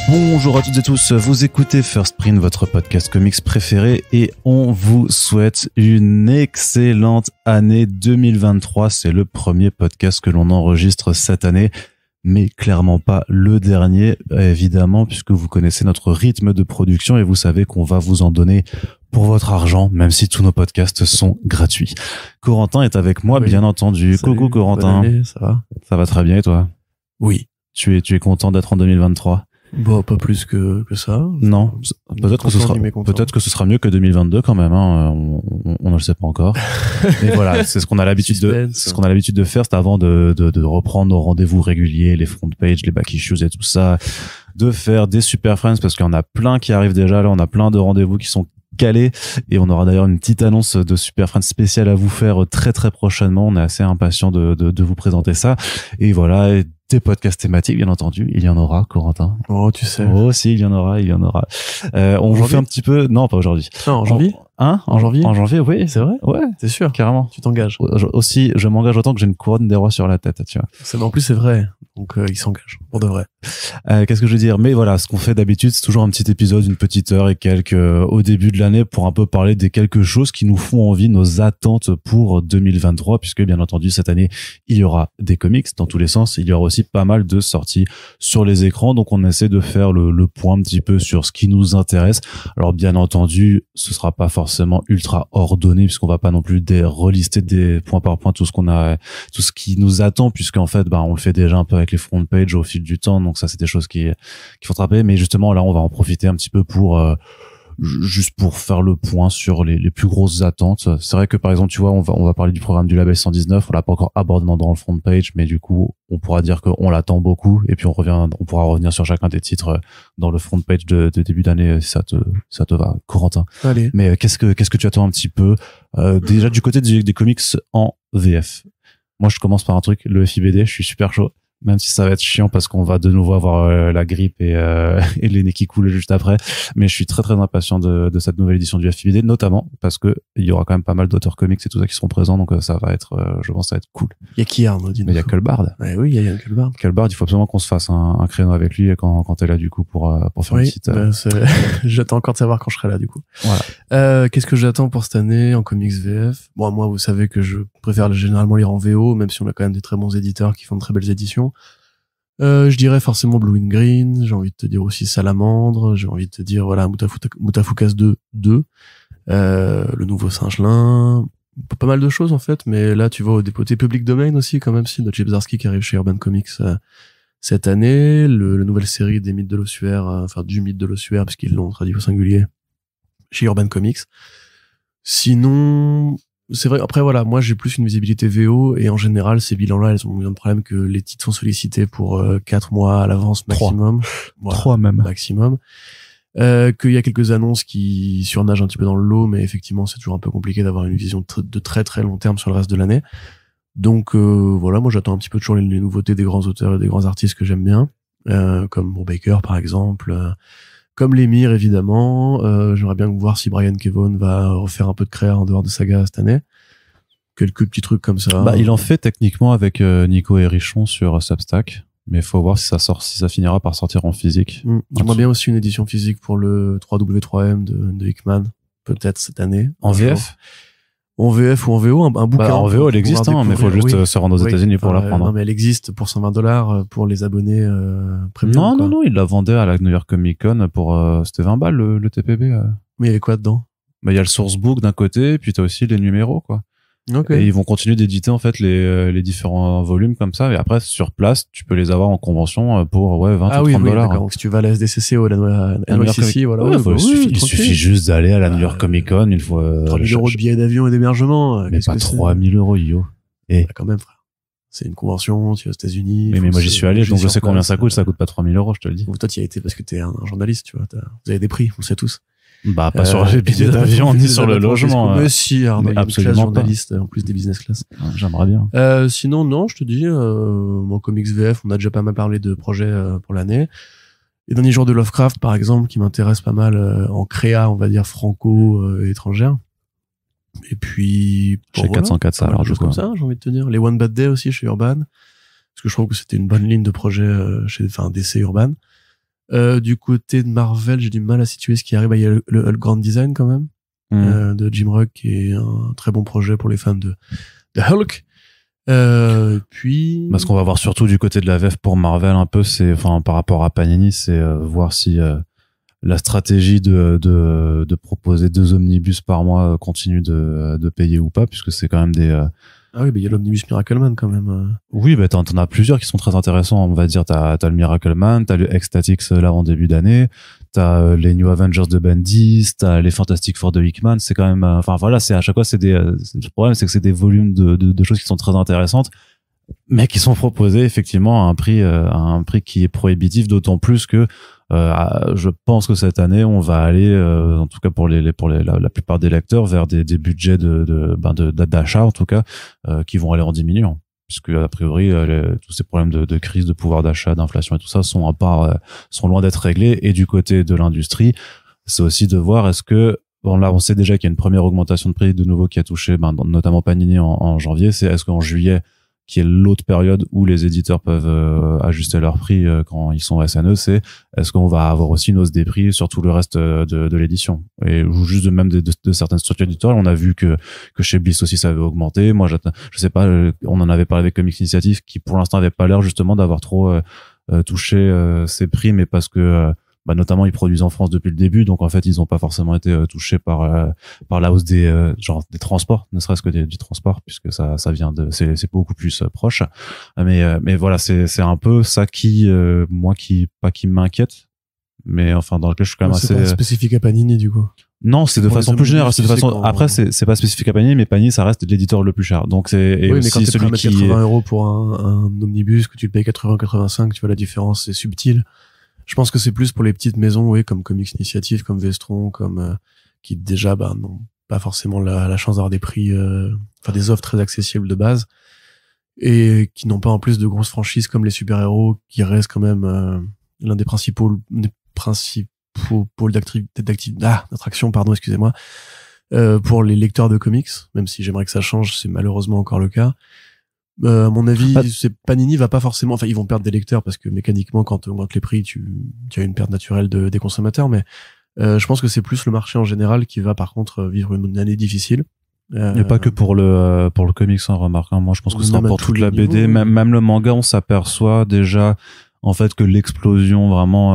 Bonjour à toutes et tous, vous écoutez First Print, votre podcast comics préféré, et on vous souhaite une excellente année 2023. C'est le premier podcast que l'on enregistre cette année, mais clairement pas le dernier, évidemment, puisque vous connaissez notre rythme de production et vous savez qu'on va vous en donner pour votre argent, même si tous nos podcasts sont gratuits. Corentin est avec moi, bien entendu. Salut, coucou Corentin. bonne année, ça va? Ça va très bien et toi? Oui. Tu es content d'être en 2023? Bon, pas plus que ça. Non, peut-être que ce sera mieux que 2022 quand même, hein. On ne le sait pas encore. Mais voilà, c'est ce qu'on a l'habitude de faire, c'est avant de reprendre nos rendez-vous réguliers, les front pages, les back issues et tout ça, de faire des Super Friends, parce qu'il y en a plein qui arrivent déjà là, on a plein de rendez-vous qui sont calés, et on aura d'ailleurs une petite annonce de Super Friends spéciale à vous faire très très prochainement. On est assez impatient de vous présenter ça. Et voilà, et des podcasts thématiques, bien entendu, il y en aura, Corentin. Oh, tu sais. Oh, si, il y en aura. On vous fait un petit peu, non, pas aujourd'hui. Non, en janvier? En janvier? En janvier, oui. C'est vrai? Ouais. C'est sûr. Carrément. Tu t'engages. Aussi, je m'engage autant que j'ai une couronne des rois sur la tête, tu vois. En plus, c'est vrai. Donc, il s'engage. Pour de vrai. Qu'est-ce que je veux dire? Mais voilà, ce qu'on fait d'habitude, c'est toujours un petit épisode, une petite heure et quelques, au début de l'année, pour un peu parler des quelque chose qui nous font envie, nos attentes pour 2023, puisque, bien entendu, cette année, il y aura des comics dans tous les sens. Il y aura aussi pas mal de sorties sur les écrans. Donc, on essaie de faire le point un petit peu sur ce qui nous intéresse. Alors, bien entendu, ce sera pas forcément ultra ordonné, puisqu'on va pas non plus relister des points par point tout ce qui nous attend, puisqu'en fait, on le fait déjà un peu avec les front pages au fil du temps. Donc ça, c'est des choses qu'il faut se rappeler. Mais justement, là, on va en profiter un petit peu juste pour faire le point sur les plus grosses attentes. C'est vrai que par exemple, tu vois, on va parler du programme du label 119. On l'a pas encore abordé dans le front page, mais du coup, on pourra dire qu'on l'attend beaucoup, et puis on pourra revenir sur chacun des titres dans le front page de début d'année, si ça te va, Corentin. Allez. Mais qu'est-ce que tu attends un petit peu déjà du côté des comics en VF? Moi, je commence par un truc, le FIBD. Je suis super chaud. Même si ça va être chiant parce qu'on va de nouveau avoir la grippe et les nez qui coulent juste après, mais je suis très très impatient de cette nouvelle édition du FIBD, notamment parce que il y aura quand même pas mal d'auteurs comics et tout ça qui seront présents, donc ça va être, je pense, ça va être cool. Il y a qui, Arnaud? Mais il y a Culbard. Oui, il y a Yann Culbard. Culbard, il faut absolument qu'on se fasse un créneau avec lui quand t'es là du coup pour faire une petite. J'attends encore de savoir quand je serai là du coup. Voilà. Qu'est-ce que j'attends pour cette année en comics VF? Bon, moi, vous savez que je préfère généralement lire en VO, même si on a quand même des très bons éditeurs qui font de très belles éditions. Je dirais forcément Blue and Green, j'ai envie de te dire aussi Salamandre, j'ai envie de te dire, voilà, Mutafukas 2, le nouveau Singelin, pas mal de choses en fait, mais là, tu vois, des côtés Public Domain aussi, quand même, si, de Chip Zdarsky qui arrive chez Urban Comics, cette année, la nouvelle série des mythes de l'ossuaire, enfin, du mythe de l'ossuaire, parce qu'ils l'ont traduit au singulier, chez Urban Comics. Sinon, c'est vrai, après voilà, moi j'ai plus une visibilité VO, et en général ces bilans-là, elles ont le même problème que les titres sont sollicités pour 4 mois à l'avance maximum. 3 même. Maximum. Qu'il y a quelques annonces qui surnagent un petit peu dans le lot, mais effectivement c'est toujours un peu compliqué d'avoir une vision de très très long terme sur le reste de l'année. Donc voilà, moi j'attends un petit peu toujours les nouveautés des grands auteurs et des grands artistes que j'aime bien, comme Brubaker par exemple, comme l'émir évidemment. J'aimerais bien voir si Brian Kevon va refaire un peu de créa en dehors de Saga cette année. Quelques petits trucs comme ça. Il en fait techniquement avec Nico et Richon sur Substack, mais il faut voir si ça finira par sortir en physique. J'aimerais bien aussi une édition physique pour le 3W3M de Hickman, peut-être cette année. En VF? En VF ou en VO, un bouquin. En VO, elle existe, mais il faut juste se rendre aux États-Unis pour la prendre. Non, mais elle existe pour $120 pour les abonnés premium. Non, il la vendait à la New York Comic Con pour c'était 20 balles le TPB. Mais il y avait quoi dedans? Il y a le sourcebook d'un côté, puis t'as aussi les numéros, quoi. Okay. Et ils vont continuer d'éditer en fait les différents volumes comme ça, et après sur place tu peux les avoir en convention pour 20 ou $30. Oui, d'accord. Donc si tu vas à la SDCC ou à la NYCC, voilà. Il suffit juste d'aller à la New York Comic Con une fois. 3 000 € de billets d'avion et d'hébergement. Mais pas 3 000 €, yo. Et quand même, frère. C'est une convention, tu es aux États-Unis. Mais moi j'y suis allé, donc je sais combien ça coûte. Ça coûte pas 3 000 €, je te le dis. Donc toi tu y as été parce que t'es un journaliste, tu vois. Vous avez des prix, on le sait tous. Pas sur les billets d'avion ni sur le logement. Mais si, Arnaud, il y a une classe journaliste en plus des business class. J'aimerais bien. Sinon, non, je te dis, mon comics VF, on a déjà pas mal parlé de projets pour l'année. Les derniers jours de Lovecraft, par exemple, qui m'intéresse pas mal en créa, on va dire franco-étrangère. Et puis chez 404 ça, alors juste comme ça, j'ai envie de te dire. Les One Bad Day aussi chez Urban, parce que je trouve que c'était une bonne ligne de projet chez DC Urban. Du côté de Marvel, j'ai du mal à situer ce qui arrive. Il y a le Hulk Grand Design quand même, de Jim Rugg, qui est un très bon projet pour les fans de Hulk. Puis ce qu'on va voir surtout du côté de la VF pour Marvel un peu, c'est, enfin, par rapport à Panini, c'est voir si la stratégie de proposer 2 omnibus par mois continue de payer ou pas, puisque c'est quand même des ah oui, il y a l'Omnibus Miracleman quand même. Oui, t'en as plusieurs qui sont très intéressants. On va dire, t'as le Miracleman, t'as le Ecstatics là en début d'année, t'as les New Avengers de Bendis, t'as les Fantastic Four de Hickman. C'est quand même, enfin voilà, c'est à chaque fois, c'est des. Le problème, c'est que c'est des volumes de choses qui sont très intéressantes, mais qui sont proposées effectivement à un prix qui est prohibitif, d'autant plus que je pense que cette année on va aller en tout cas pour la plupart des lecteurs vers des budgets d'achat en tout cas qui vont aller en diminuant, puisque a priori tous ces problèmes de crise de pouvoir d'achat, d'inflation et tout ça sont sont loin d'être réglés. Et du côté de l'industrie, c'est aussi de voir est-ce que bon, là on sait déjà qu'il y a une première augmentation de prix de nouveau qui a touché notamment Panini en janvier. C'est est-ce qu'en juillet, qui est l'autre période où les éditeurs peuvent ajuster leur prix quand ils sont SNE, c'est est-ce qu'on va avoir aussi une hausse des prix sur tout le reste de l'édition, et juste même de certaines structures éditoriales. On a vu que chez Bliss aussi ça avait augmenté. Moi je sais pas, on en avait parlé avec Comics Initiative, qui pour l'instant avait pas l'air justement d'avoir trop touché ces prix, mais parce que notamment ils produisent en France depuis le début, donc en fait ils n'ont pas forcément été touchés par la hausse des des transports, ne serait-ce que du transport, puisque ça vient c'est beaucoup plus proche. Mais voilà, c'est un peu ça qui moi qui m'inquiète, mais enfin dans lequel je suis quand même assez pas spécifique à Panini du coup. Non, c'est de façon plus générale. C'est de façon. Après, c'est pas spécifique à Panini, mais Panini, ça reste l'éditeur le plus cher. Donc c'est. Oui, mais quand t'es prêt à mettre 80 € pour un omnibus, que tu le payes 80-85, tu vois la différence, c'est subtil. Je pense que c'est plus pour les petites maisons, oui, comme Comics Initiative, comme Vestron, comme qui déjà n'ont pas forcément la chance d'avoir des prix, des offres très accessibles de base, et qui n'ont pas en plus de grosses franchises comme les super-héros, qui restent quand même l'un des principaux pôles d'attraction, excusez-moi, pour les lecteurs de comics, même si j'aimerais que ça change, c'est malheureusement encore le cas. À mon avis, Panini va pas forcément, enfin, ils vont perdre des lecteurs parce que mécaniquement, quand tu augmentes les prix, tu as une perte naturelle des consommateurs, mais je pense que c'est plus le marché en général qui va par contre vivre une année difficile. Et pas que pour le comics, hein, remarque, hein. Moi, je pense que c'est pour toute la BD, niveaux, même le manga, on s'aperçoit déjà, en fait, que l'explosion vraiment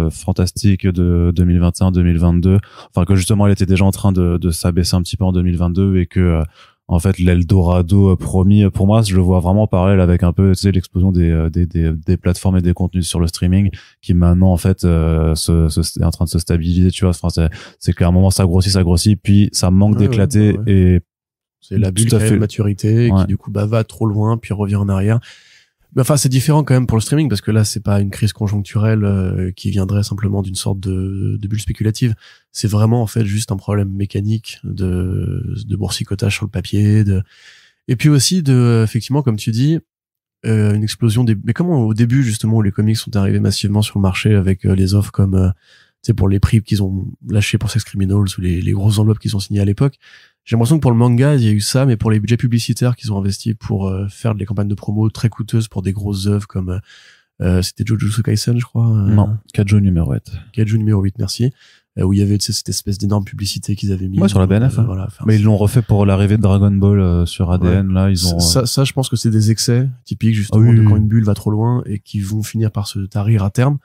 fantastique de 2021-2022, enfin que justement elle était déjà en train de s'abaisser un petit peu en 2022, et que en fait l'Eldorado promis, pour moi je le vois vraiment en parallèle avec un peu, tu sais, l'explosion des plateformes et des contenus sur le streaming, qui maintenant en fait est en train de se stabiliser, tu vois. Enfin c'est qu'à un moment ça grossit, puis ça manque d'éclater. Et c'est la bulle de maturité qui du coup va trop loin puis revient en arrière. Mais enfin, c'est différent quand même pour le streaming, parce que là, c'est pas une crise conjoncturelle qui viendrait simplement d'une sorte de bulle spéculative. C'est vraiment en fait juste un problème mécanique de boursicotage sur le papier, et puis aussi effectivement, comme tu dis, une explosion mais comment au début justement où les comics sont arrivés massivement sur le marché avec les offres comme tu sais, pour les prix qu'ils ont lâchés pour Sex Criminals, ou les grosses enveloppes qu'ils ont signées à l'époque. J'ai l'impression que pour le manga, il y a eu ça, mais pour les budgets publicitaires qu'ils ont investis pour faire des campagnes de promo très coûteuses pour des grosses œuvres comme c'était Jujutsu Kaisen, je crois. Non, Kaiju numéro 8. Kaiju numéro 8, merci. Où il y avait cette espèce d'énorme publicité qu'ils avaient mis. Ouais, sur la BNF. Voilà, mais ils l'ont refait pour l'arrivée de Dragon Ball sur ADN. Ouais. Là, ils ont. Ça, je pense que c'est des excès typiques justement de quand une bulle va trop loin et qui vont finir par se tarir à terme.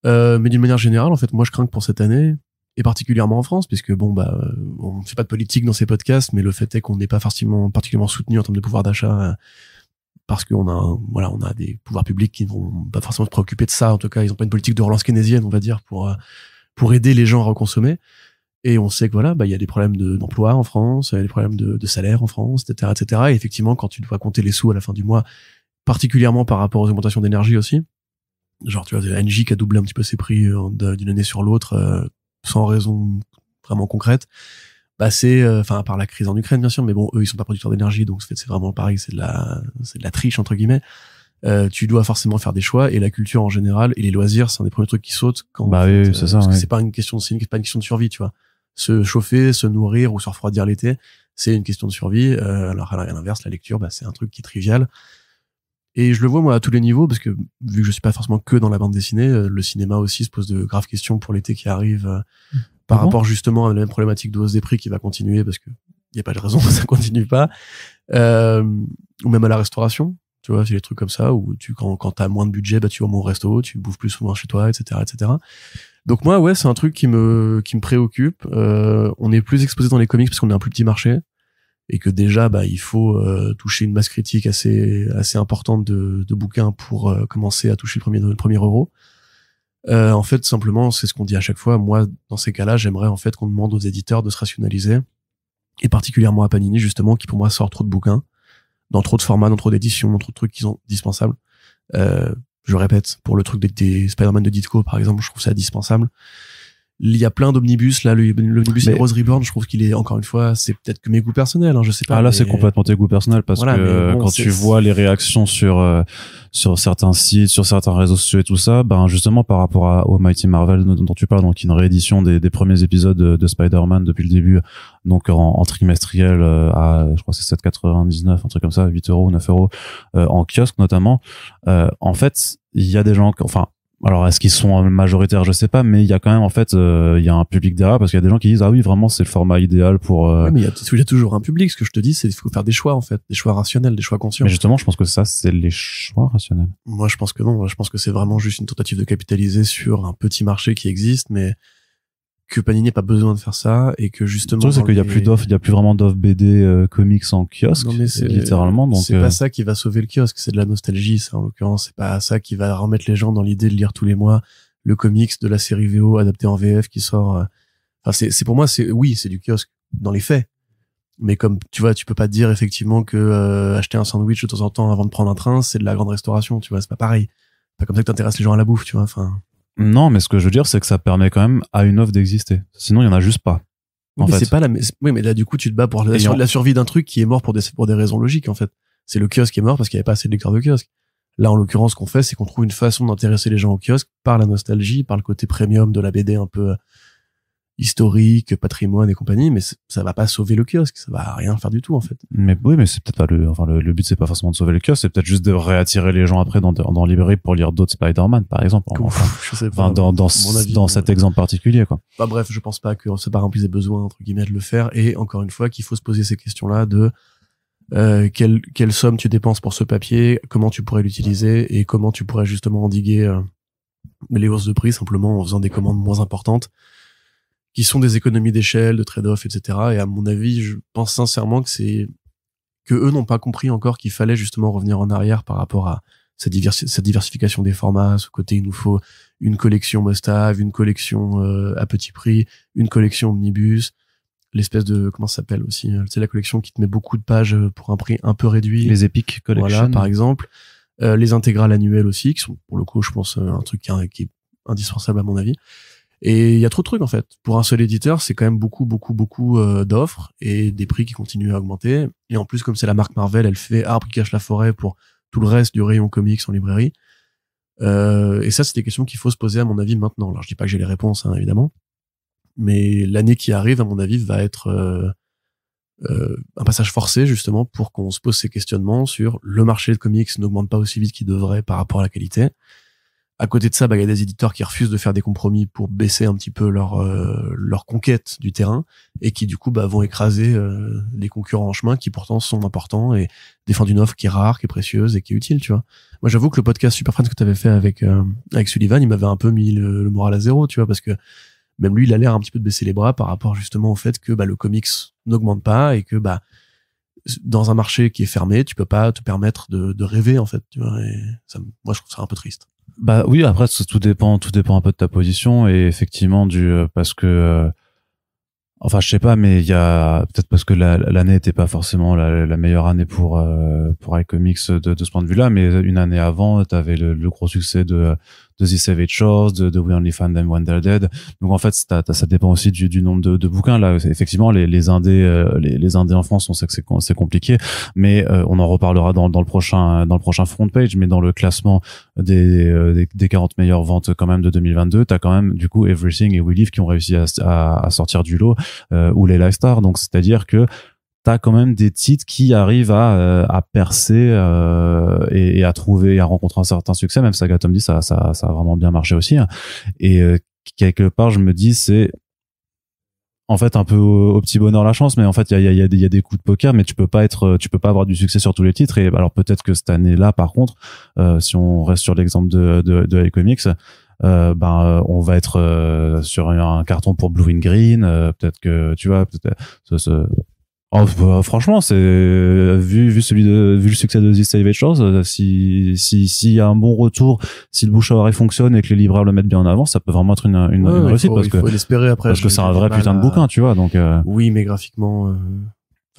Mais d'une manière générale, en fait, moi, je crains que pour cette année, et particulièrement en France, puisque on fait pas de politique dans ces podcasts, mais le fait est qu'on n'est pas particulièrement soutenu en termes de pouvoir d'achat, parce qu'on a des pouvoirs publics qui ne vont pas forcément se préoccuper de ça. En tout cas, ils ont pas une politique de relance keynésienne, on va dire, pour aider les gens à reconsommer. Et on sait que il y a des problèmes d'emploi en France, il y a des problèmes de salaire en France, etc. Et effectivement, quand tu dois compter les sous à la fin du mois, particulièrement par rapport aux augmentations d'énergie aussi, genre, tu vois, Engie qui a doublé un petit peu ses prix d'une année sur l'autre, sans raison vraiment concrète, c'est à part la crise en Ukraine bien sûr, mais bon, eux ils sont pas producteurs d'énergie, donc c'est vraiment pareil, c'est de la triche entre guillemets. Tu dois forcément faire des choix, et la culture en général et les loisirs, c'est un des premiers trucs qui sautent quand oui, c'est ça, parce que c'est pas une question de survie, tu vois. Se chauffer, se nourrir ou se refroidir l'été, c'est une question de survie. Alors à l'inverse, la lecture, c'est un truc qui est trivial. Et je le vois moi à tous les niveaux parce que vu que je suis pas forcément que dans la bande dessinée, le cinéma aussi se pose de graves questions pour l'été qui arrive par rapport justement à la même problématique de hausse des prix qui va continuer parce que y a pas de raison que ça continue pas. Ou même à la restauration, tu vois, c'est des trucs comme ça où quand t'as moins de budget, bah tu vas moins au resto, tu bouffes plus souvent chez toi, etc., etc. Donc moi, ouais, c'est un truc qui me préoccupe. On est plus exposé dans les comics parce qu'on est un plus petit marché et que déjà, bah il faut toucher une masse critique assez importante de bouquins pour commencer à toucher le premier euro. En fait, simplement, c'est ce qu'on dit à chaque fois. Moi, dans ces cas-là, j'aimerais en fait qu'on demande aux éditeurs de se rationaliser et particulièrement à Panini justement, qui pour moi sort trop de bouquins dans trop de formats, dans trop d'éditions, dans trop de trucs qui sont dispensables. Je répète, pour le truc des Spider-Man de Ditko, par exemple, je trouve ça indispensable. Il y a plein d'omnibus, là, l'omnibus Heroes Reborn, je trouve qu'il est, encore une fois, c'est peut-être que mes goûts personnels, hein, je sais pas. Ah là, c'est complètement tes goûts personnels parce voilà, que bon, quand tu vois les réactions sur certains sites, sur certains réseaux sociaux et tout ça, ben, justement, par rapport au Mighty Marvel dont tu parles, donc, une réédition des premiers épisodes de Spider-Man depuis le début, donc, en trimestriel, je crois que c'est 7,99, un truc comme ça, 8 euros, 9 euros, en kiosque, notamment. En fait, il y a des gens, enfin, alors est-ce qu'ils sont majoritaires, je sais pas, mais il y a quand même en fait il y a un public derrière parce qu'il y a des gens qui disent ah oui vraiment c'est le format idéal pour ouais, mais il y a toujours un public. Ce que je te dis, c'est qu'il faut faire des choix en fait, des choix rationnels, des choix conscients. Mais justement, je pense que ça c'est les choix rationnels. Moi, je pense que non. Je pense que c'est vraiment juste une tentative de capitaliser sur un petit marché qui existe, mais que Panini n'a pas besoin de faire ça et que justement le truc c'est qu'il y a plus d'offres, il y a plus vraiment d'offres BD comics en kiosque, non, mais c'est littéralement, donc c'est pas ça qui va sauver le kiosque, c'est de la nostalgie, ça en l'occurrence. C'est pas ça qui va remettre les gens dans l'idée de lire tous les mois le comics de la série VO adapté en VF qui sort. Enfin, c'est pour moi, oui, c'est du kiosque dans les faits. Mais comme tu vois, tu peux pas te dire effectivement que acheter un sandwich de temps en temps avant de prendre un train, c'est de la grande restauration, tu vois, c'est pas pareil. C'est pas comme ça que t'intéresses les gens à la bouffe, tu vois. Enfin. Non, mais ce que je veux dire, c'est que ça permet quand même à une offre d'exister. Sinon, il y en a juste pas. Oui, mais c'est pas oui, mais là, du coup, tu te bats pour la survie d'un truc qui est mort pour des raisons logiques, en fait. C'est le kiosque qui est mort parce qu'il y avait pas assez de lecteurs de kiosque. Là, en l'occurrence, ce qu'on fait, c'est qu'on trouve une façon d'intéresser les gens au kiosque par la nostalgie, par le côté premium de la BD un peu historique, patrimoine et compagnie, mais ça va pas sauver le kiosque, ça va rien faire du tout, en fait. Mais oui, mais c'est peut-être pas le but, c'est pas forcément de sauver le kiosque, c'est peut-être juste de réattirer les gens après dans la librairie pour lire d'autres Spider-Man, par exemple. Je sais pas. Dans cet exemple particulier, quoi. Bah, bref, je pense pas que ce parent puisse besoin, entre guillemets, de le faire, et encore une fois, qu'il faut se poser ces questions-là de, quelle somme tu dépenses pour ce papier, comment tu pourrais l'utiliser, et comment tu pourrais justement endiguer, les hausses de prix simplement en faisant des commandes moins importantes, qui sont des économies d'échelle, de trade-off, etc. Et à mon avis, je pense sincèrement que eux n'ont pas compris encore qu'il fallait justement revenir en arrière par rapport à cette diversification des formats, ce côté il nous faut une collection must-have, une collection à petit prix, une collection omnibus, l'espèce de, comment ça s'appelle aussi, c'est la collection qui te met beaucoup de pages pour un prix un peu réduit. Les Epic Collection. Voilà, par exemple. Les intégrales annuelles aussi, qui sont pour le coup, je pense, un truc qui est indispensable à mon avis. Et il y a trop de trucs en fait. Pour un seul éditeur, c'est quand même beaucoup d'offres et des prix qui continuent à augmenter. Et en plus, comme c'est la marque Marvel, elle fait arbre qui cache la forêt pour tout le reste du rayon comics en librairie. Et ça, c'est des questions qu'il faut se poser à mon avis maintenant. Alors, je dis pas que j'ai les réponses, hein, évidemment, mais l'année qui arrive, à mon avis, va être un passage forcé justement pour qu'on se pose ces questionnements sur le marché de comics n'augmente pas aussi vite qu'il devrait par rapport à la qualité. À côté de ça, il y a des éditeurs qui refusent de faire des compromis pour baisser un petit peu leur conquête du terrain et qui du coup vont écraser les concurrents en chemin qui pourtant sont importants et défendent une offre qui est rare, qui est précieuse et qui est utile, tu vois. Moi, j'avoue que le podcast Super Friends que tu avais fait avec Sullivan, il m'avait un peu mis le moral à zéro, tu vois, parce que même lui, il a l'air un petit peu de baisser les bras par rapport justement au fait que le comics n'augmente pas et que dans un marché qui est fermé, tu peux pas te permettre de rêver en fait, tu vois. Et ça, moi, je trouve ça un peu triste. Bah oui, après tout dépend un peu de ta position et effectivement parce que enfin je sais pas, mais il y a peut-être parce que l'année était pas forcément la meilleure année pour iComics de ce point de vue-là, mais une année avant, t'avais le gros succès de The Savage Shores, de We Only Find Them When They're Dead. Donc en fait, ça dépend aussi du nombre de bouquins. Là, effectivement, les indés, les indés en France, on sait que c'est compliqué, mais on en reparlera dans le prochain front page. Mais dans le classement des 40 meilleures ventes quand même de 2022, t'as quand même du coup Everything et We Live qui ont réussi à sortir du lot, ou les Lifestars. Donc c'est-à-dire que t'as quand même des titres qui arrivent à percer et à trouver et à rencontrer un certain succès. Même Saga Tom dit ça a vraiment bien marché aussi. Et quelque part, je me dis c'est en fait un peu au petit bonheur la chance, mais en fait il y a des coups de poker, mais tu peux pas avoir du succès sur tous les titres. Et alors peut-être que cette année-là, par contre, si on reste sur l'exemple de LA Comics, on va être sur un carton pour Blue and Green. Peut-être que tu vois, franchement, c'est vu le succès de The Savage Shores, s'il y a un bon retour, si le bouche à oreille fonctionne et que les libraires le mettent bien en avant, ça peut vraiment être une réussite il faut l'espérer après. Parce que c'est un vrai putain de bouquin, tu vois. Donc oui, mais graphiquement.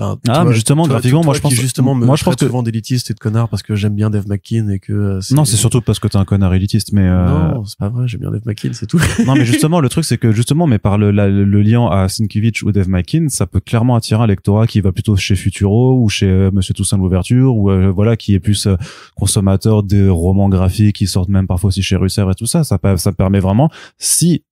Mais justement, graphiquement, moi je pense que souvent d'élitiste et de connard parce que j'aime bien Dave McKean et que non, c'est surtout parce que t'es un connard élitiste, mais non, c'est pas vrai, j'aime bien Dave McKean, c'est tout. Non, mais justement, le truc c'est que justement, mais par le lien à Sienkiewicz ou Dave McKean, ça peut clairement attirer un lectorat qui va plutôt chez Futuro ou chez Monsieur Toussaint Louverture ou voilà, qui est plus consommateur des romans graphiques qui sortent même parfois aussi chez Russer et tout ça. Ça permet vraiment, si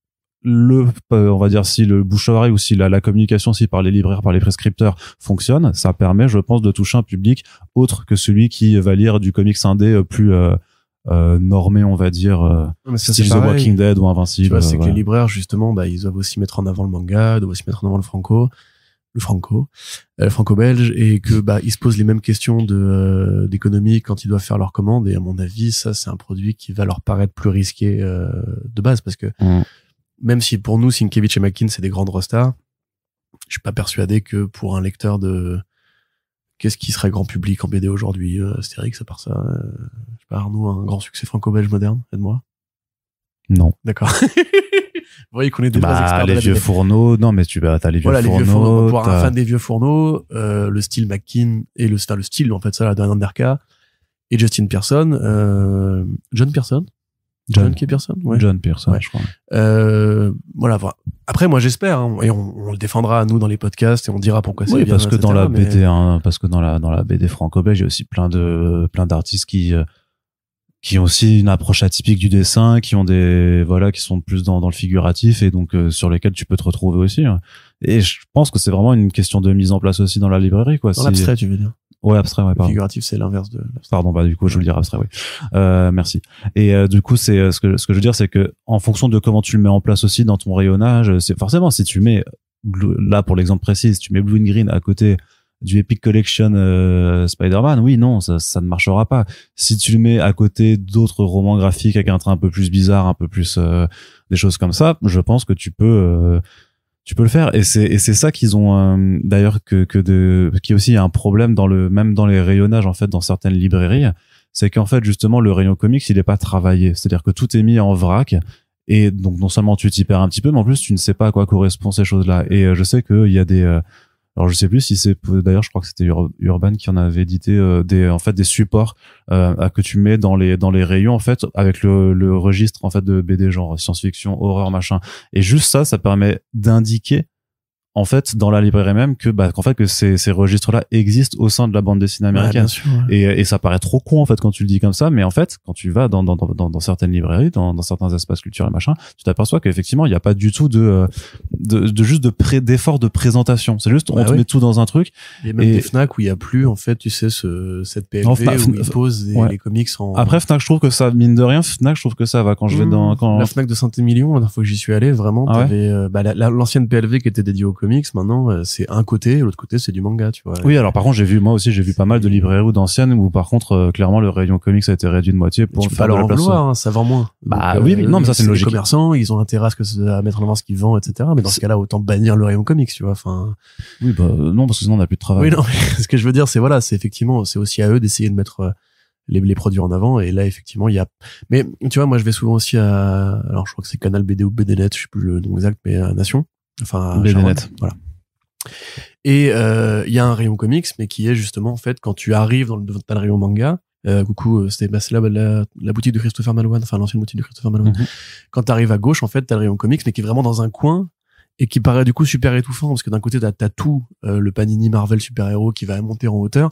on va dire, si le bouche à oreille ou si la communication si par les libraires, par les prescripteurs fonctionne, ça permet, je pense, de toucher un public autre que celui qui va lire du comics indé plus normé, on va dire, style The Walking Dead ou Invincible. Tu vois, c'est que les libraires, justement, ils doivent aussi mettre en avant le manga, doivent aussi mettre en avant le franco-belge, et que ils se posent les mêmes questions d'économie quand ils doivent faire leurs commandes. Et à mon avis, ça, c'est un produit qui va leur paraître plus risqué de base, parce que même si pour nous, Sienkiewicz et McKean, c'est des grandes rostars, je suis pas persuadé que pour un lecteur de qu'est-ce qui serait grand public en BD aujourd'hui, Astérix, à part ça, je sais pas, Arnaud, un grand succès franco-belge moderne, aide-moi. Non. D'accord. Vous voyez qu'on est des vrais experts. Les vieux fourneaux, non, mais t'as les vieux fourneaux. Les vieux fourneaux. Pour un fan des vieux fourneaux, le style McKean et le style, en fait, ça, la Anderka et Justin Pearson, John Pearson. John Pearson, ouais. John Pearson, ouais. Je crois. Voilà. Après, moi, j'espère, et on le défendra à nous dans les podcasts et on dira pourquoi c'est bien. Parce que dans la BD, parce que dans la BD franco-belge, il y a aussi plein d'artistes qui ont aussi une approche atypique du dessin, qui sont plus dans le figuratif et donc sur lesquels tu peux te retrouver aussi. Et je pense que c'est vraiment une question de mise en place aussi dans la librairie, quoi. Dans l'abstrait, tu veux dire? Ouais, abstrait, ouais, pardon. Figuratif, c'est l'inverse de l'abstrait. Pardon, du coup, je veux dire abstrait, oui. Merci. Et du coup, c'est ce que je veux dire, c'est que en fonction de comment tu le mets en place aussi dans ton rayonnage, c'est forcément si tu mets là pour l'exemple précis, si tu mets Blue and Green à côté du Epic Collection Spider-Man, oui, non, ça ne marchera pas. Si tu le mets à côté d'autres romans graphiques avec un trait un peu plus bizarre, un peu plus des choses comme ça, je pense que tu peux le faire. Et c'est ça qu'ils ont d'ailleurs qui aussi un problème même dans les rayonnages en fait dans certaines librairies, c'est qu'en fait justement le rayon comics il est pas travaillé, c'est-à-dire que tout est mis en vrac. Et donc non seulement tu t'y perds un petit peu, mais en plus tu ne sais pas à quoi correspondent ces choses-là. Et je sais qu'il y a des alors je sais plus si c'est d'ailleurs je crois que c'était Urban qui en avait édité des supports que tu mets dans les rayons en fait avec le registre en fait de BD genre science-fiction, horreur, machin. Et juste ça permet d'indiquer en fait dans la librairie même qu'en fait que ces registres-là existent au sein de la bande dessinée américaine. Ouais, bien sûr, ouais. Et ça paraît trop con en fait quand tu le dis comme ça, mais en fait quand tu vas dans certaines librairies, dans certains espaces culturels machin, tu t'aperçois qu'effectivement il n'y a pas du tout d'effort de présentation. C'est juste on te met tout dans un truc. Il y a même des Fnac où il y a plus en fait, tu sais, cette PLV où ils posent les comics en. Après Fnac, je trouve que ça mine de rien. Fnac, je trouve que ça va quand je vais la Fnac de Saint-Émilion, la dernière fois que j'y suis allé, vraiment, t'avais l'ancienne PLV qui était dédiée aux comics. Maintenant, c'est un côté, l'autre côté, c'est du manga, tu vois. Oui, alors par contre, j'ai vu pas mal de librairies ou d'anciennes où par contre, clairement, le rayon comics a été réduit de moitié pour tu peux pas leur en vouloir, ça vend moins. Oui, mais non, mais ça c'est une logique. Les commerçants, ils ont intérêt à mettre en avant ce qu'ils vendent, etc. Mais dans ce cas-là, autant bannir le rayon comics, tu vois. Enfin. Oui, non, parce que sinon on n'a plus de travail. Oui, non, mais ce que je veux dire, c'est effectivement, c'est aussi à eux d'essayer de mettre les produits en avant. Et là, effectivement, il y a. Mais tu vois, moi, je vais souvent aussi alors je crois que c'est Canal BD ou BDnet, je sais plus le nom exact, mais Nation. Enfin, BDnet. Voilà. Et il y a un rayon comics, mais qui est justement en fait quand tu arrives dans le rayon manga. Coucou, c'est là la boutique de Christopher Malouane, enfin l'ancienne boutique de Christopher Malouane. Quand t'arrives à gauche, en fait, t'as le rayon comics, mais qui est vraiment dans un coin et qui paraît du coup super étouffant parce que d'un côté t'as tout le Panini Marvel super héros qui va monter en hauteur,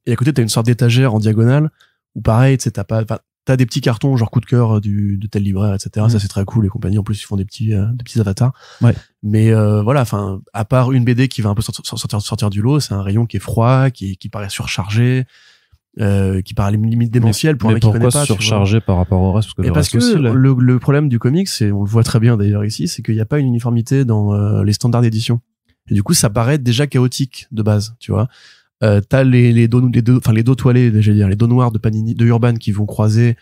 et à côté t'as une sorte d'étagère en diagonale où pareil, tu sais, t'as pas. t'as des petits cartons genre coup de cœur de tel libraire, etc. Ça c'est très cool, les compagnies en plus ils font des petits avatars. Ouais. Mais voilà, enfin à part une BD qui va un peu sortir du lot, c'est un rayon qui est froid, qui paraît surchargé, qui paraît limite démentiel pour un mec qui connaît pas. Mais pourquoi surchargé par rapport au reste? Parce que le problème du comics, et on le voit très bien d'ailleurs ici, c'est qu'il n'y a pas une uniformité dans les standards d'édition. Et du coup, ça paraît déjà chaotique de base, tu vois. T'as les dos toilés, j'allais dire, les dos noirs de Panini, de Urban qui vont croiser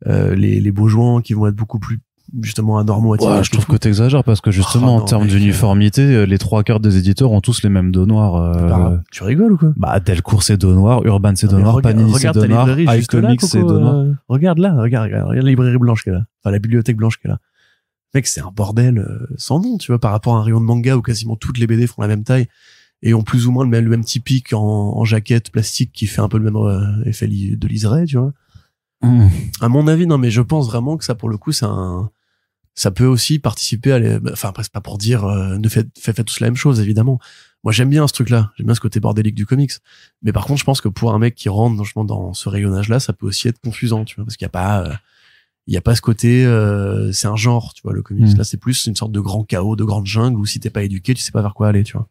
les beaux joints qui vont être beaucoup plus justement anormaux. Ouais, je trouve que t'exagères parce que justement en termes d'uniformité, les 3/4 des éditeurs ont tous les mêmes dos noirs. Tu rigoles ou quoi? Bah Delcourt c'est dos noir, Urban c'est dos noir, Panini c'est dos noir, iComics c'est dos noir. Regarde la librairie blanche qu'elle a, enfin la bibliothèque blanche qu'elle a. Mec, c'est un bordel sans nom, tu vois, par rapport à un rayon de manga où quasiment toutes les BD font la même taille et ont plus ou moins le même typique en jaquette plastique qui fait un peu le même effet de liseré, tu vois. À mon avis, non, mais je pense vraiment que ça, pour le coup, ça peut aussi participer enfin, presque pas pour dire, ne faites tous la même chose, évidemment. Moi, j'aime bien ce truc-là. J'aime bien ce côté bordélique du comics. Mais par contre, je pense que pour un mec qui rentre, franchement, dans ce rayonnage-là, ça peut aussi être confusant, tu vois, parce qu'il y a pas ce côté, c'est un genre, tu vois, le comics. Là, c'est plus une sorte de grand chaos, de grande jungle où si t'es pas éduqué, tu sais pas vers quoi aller, tu vois.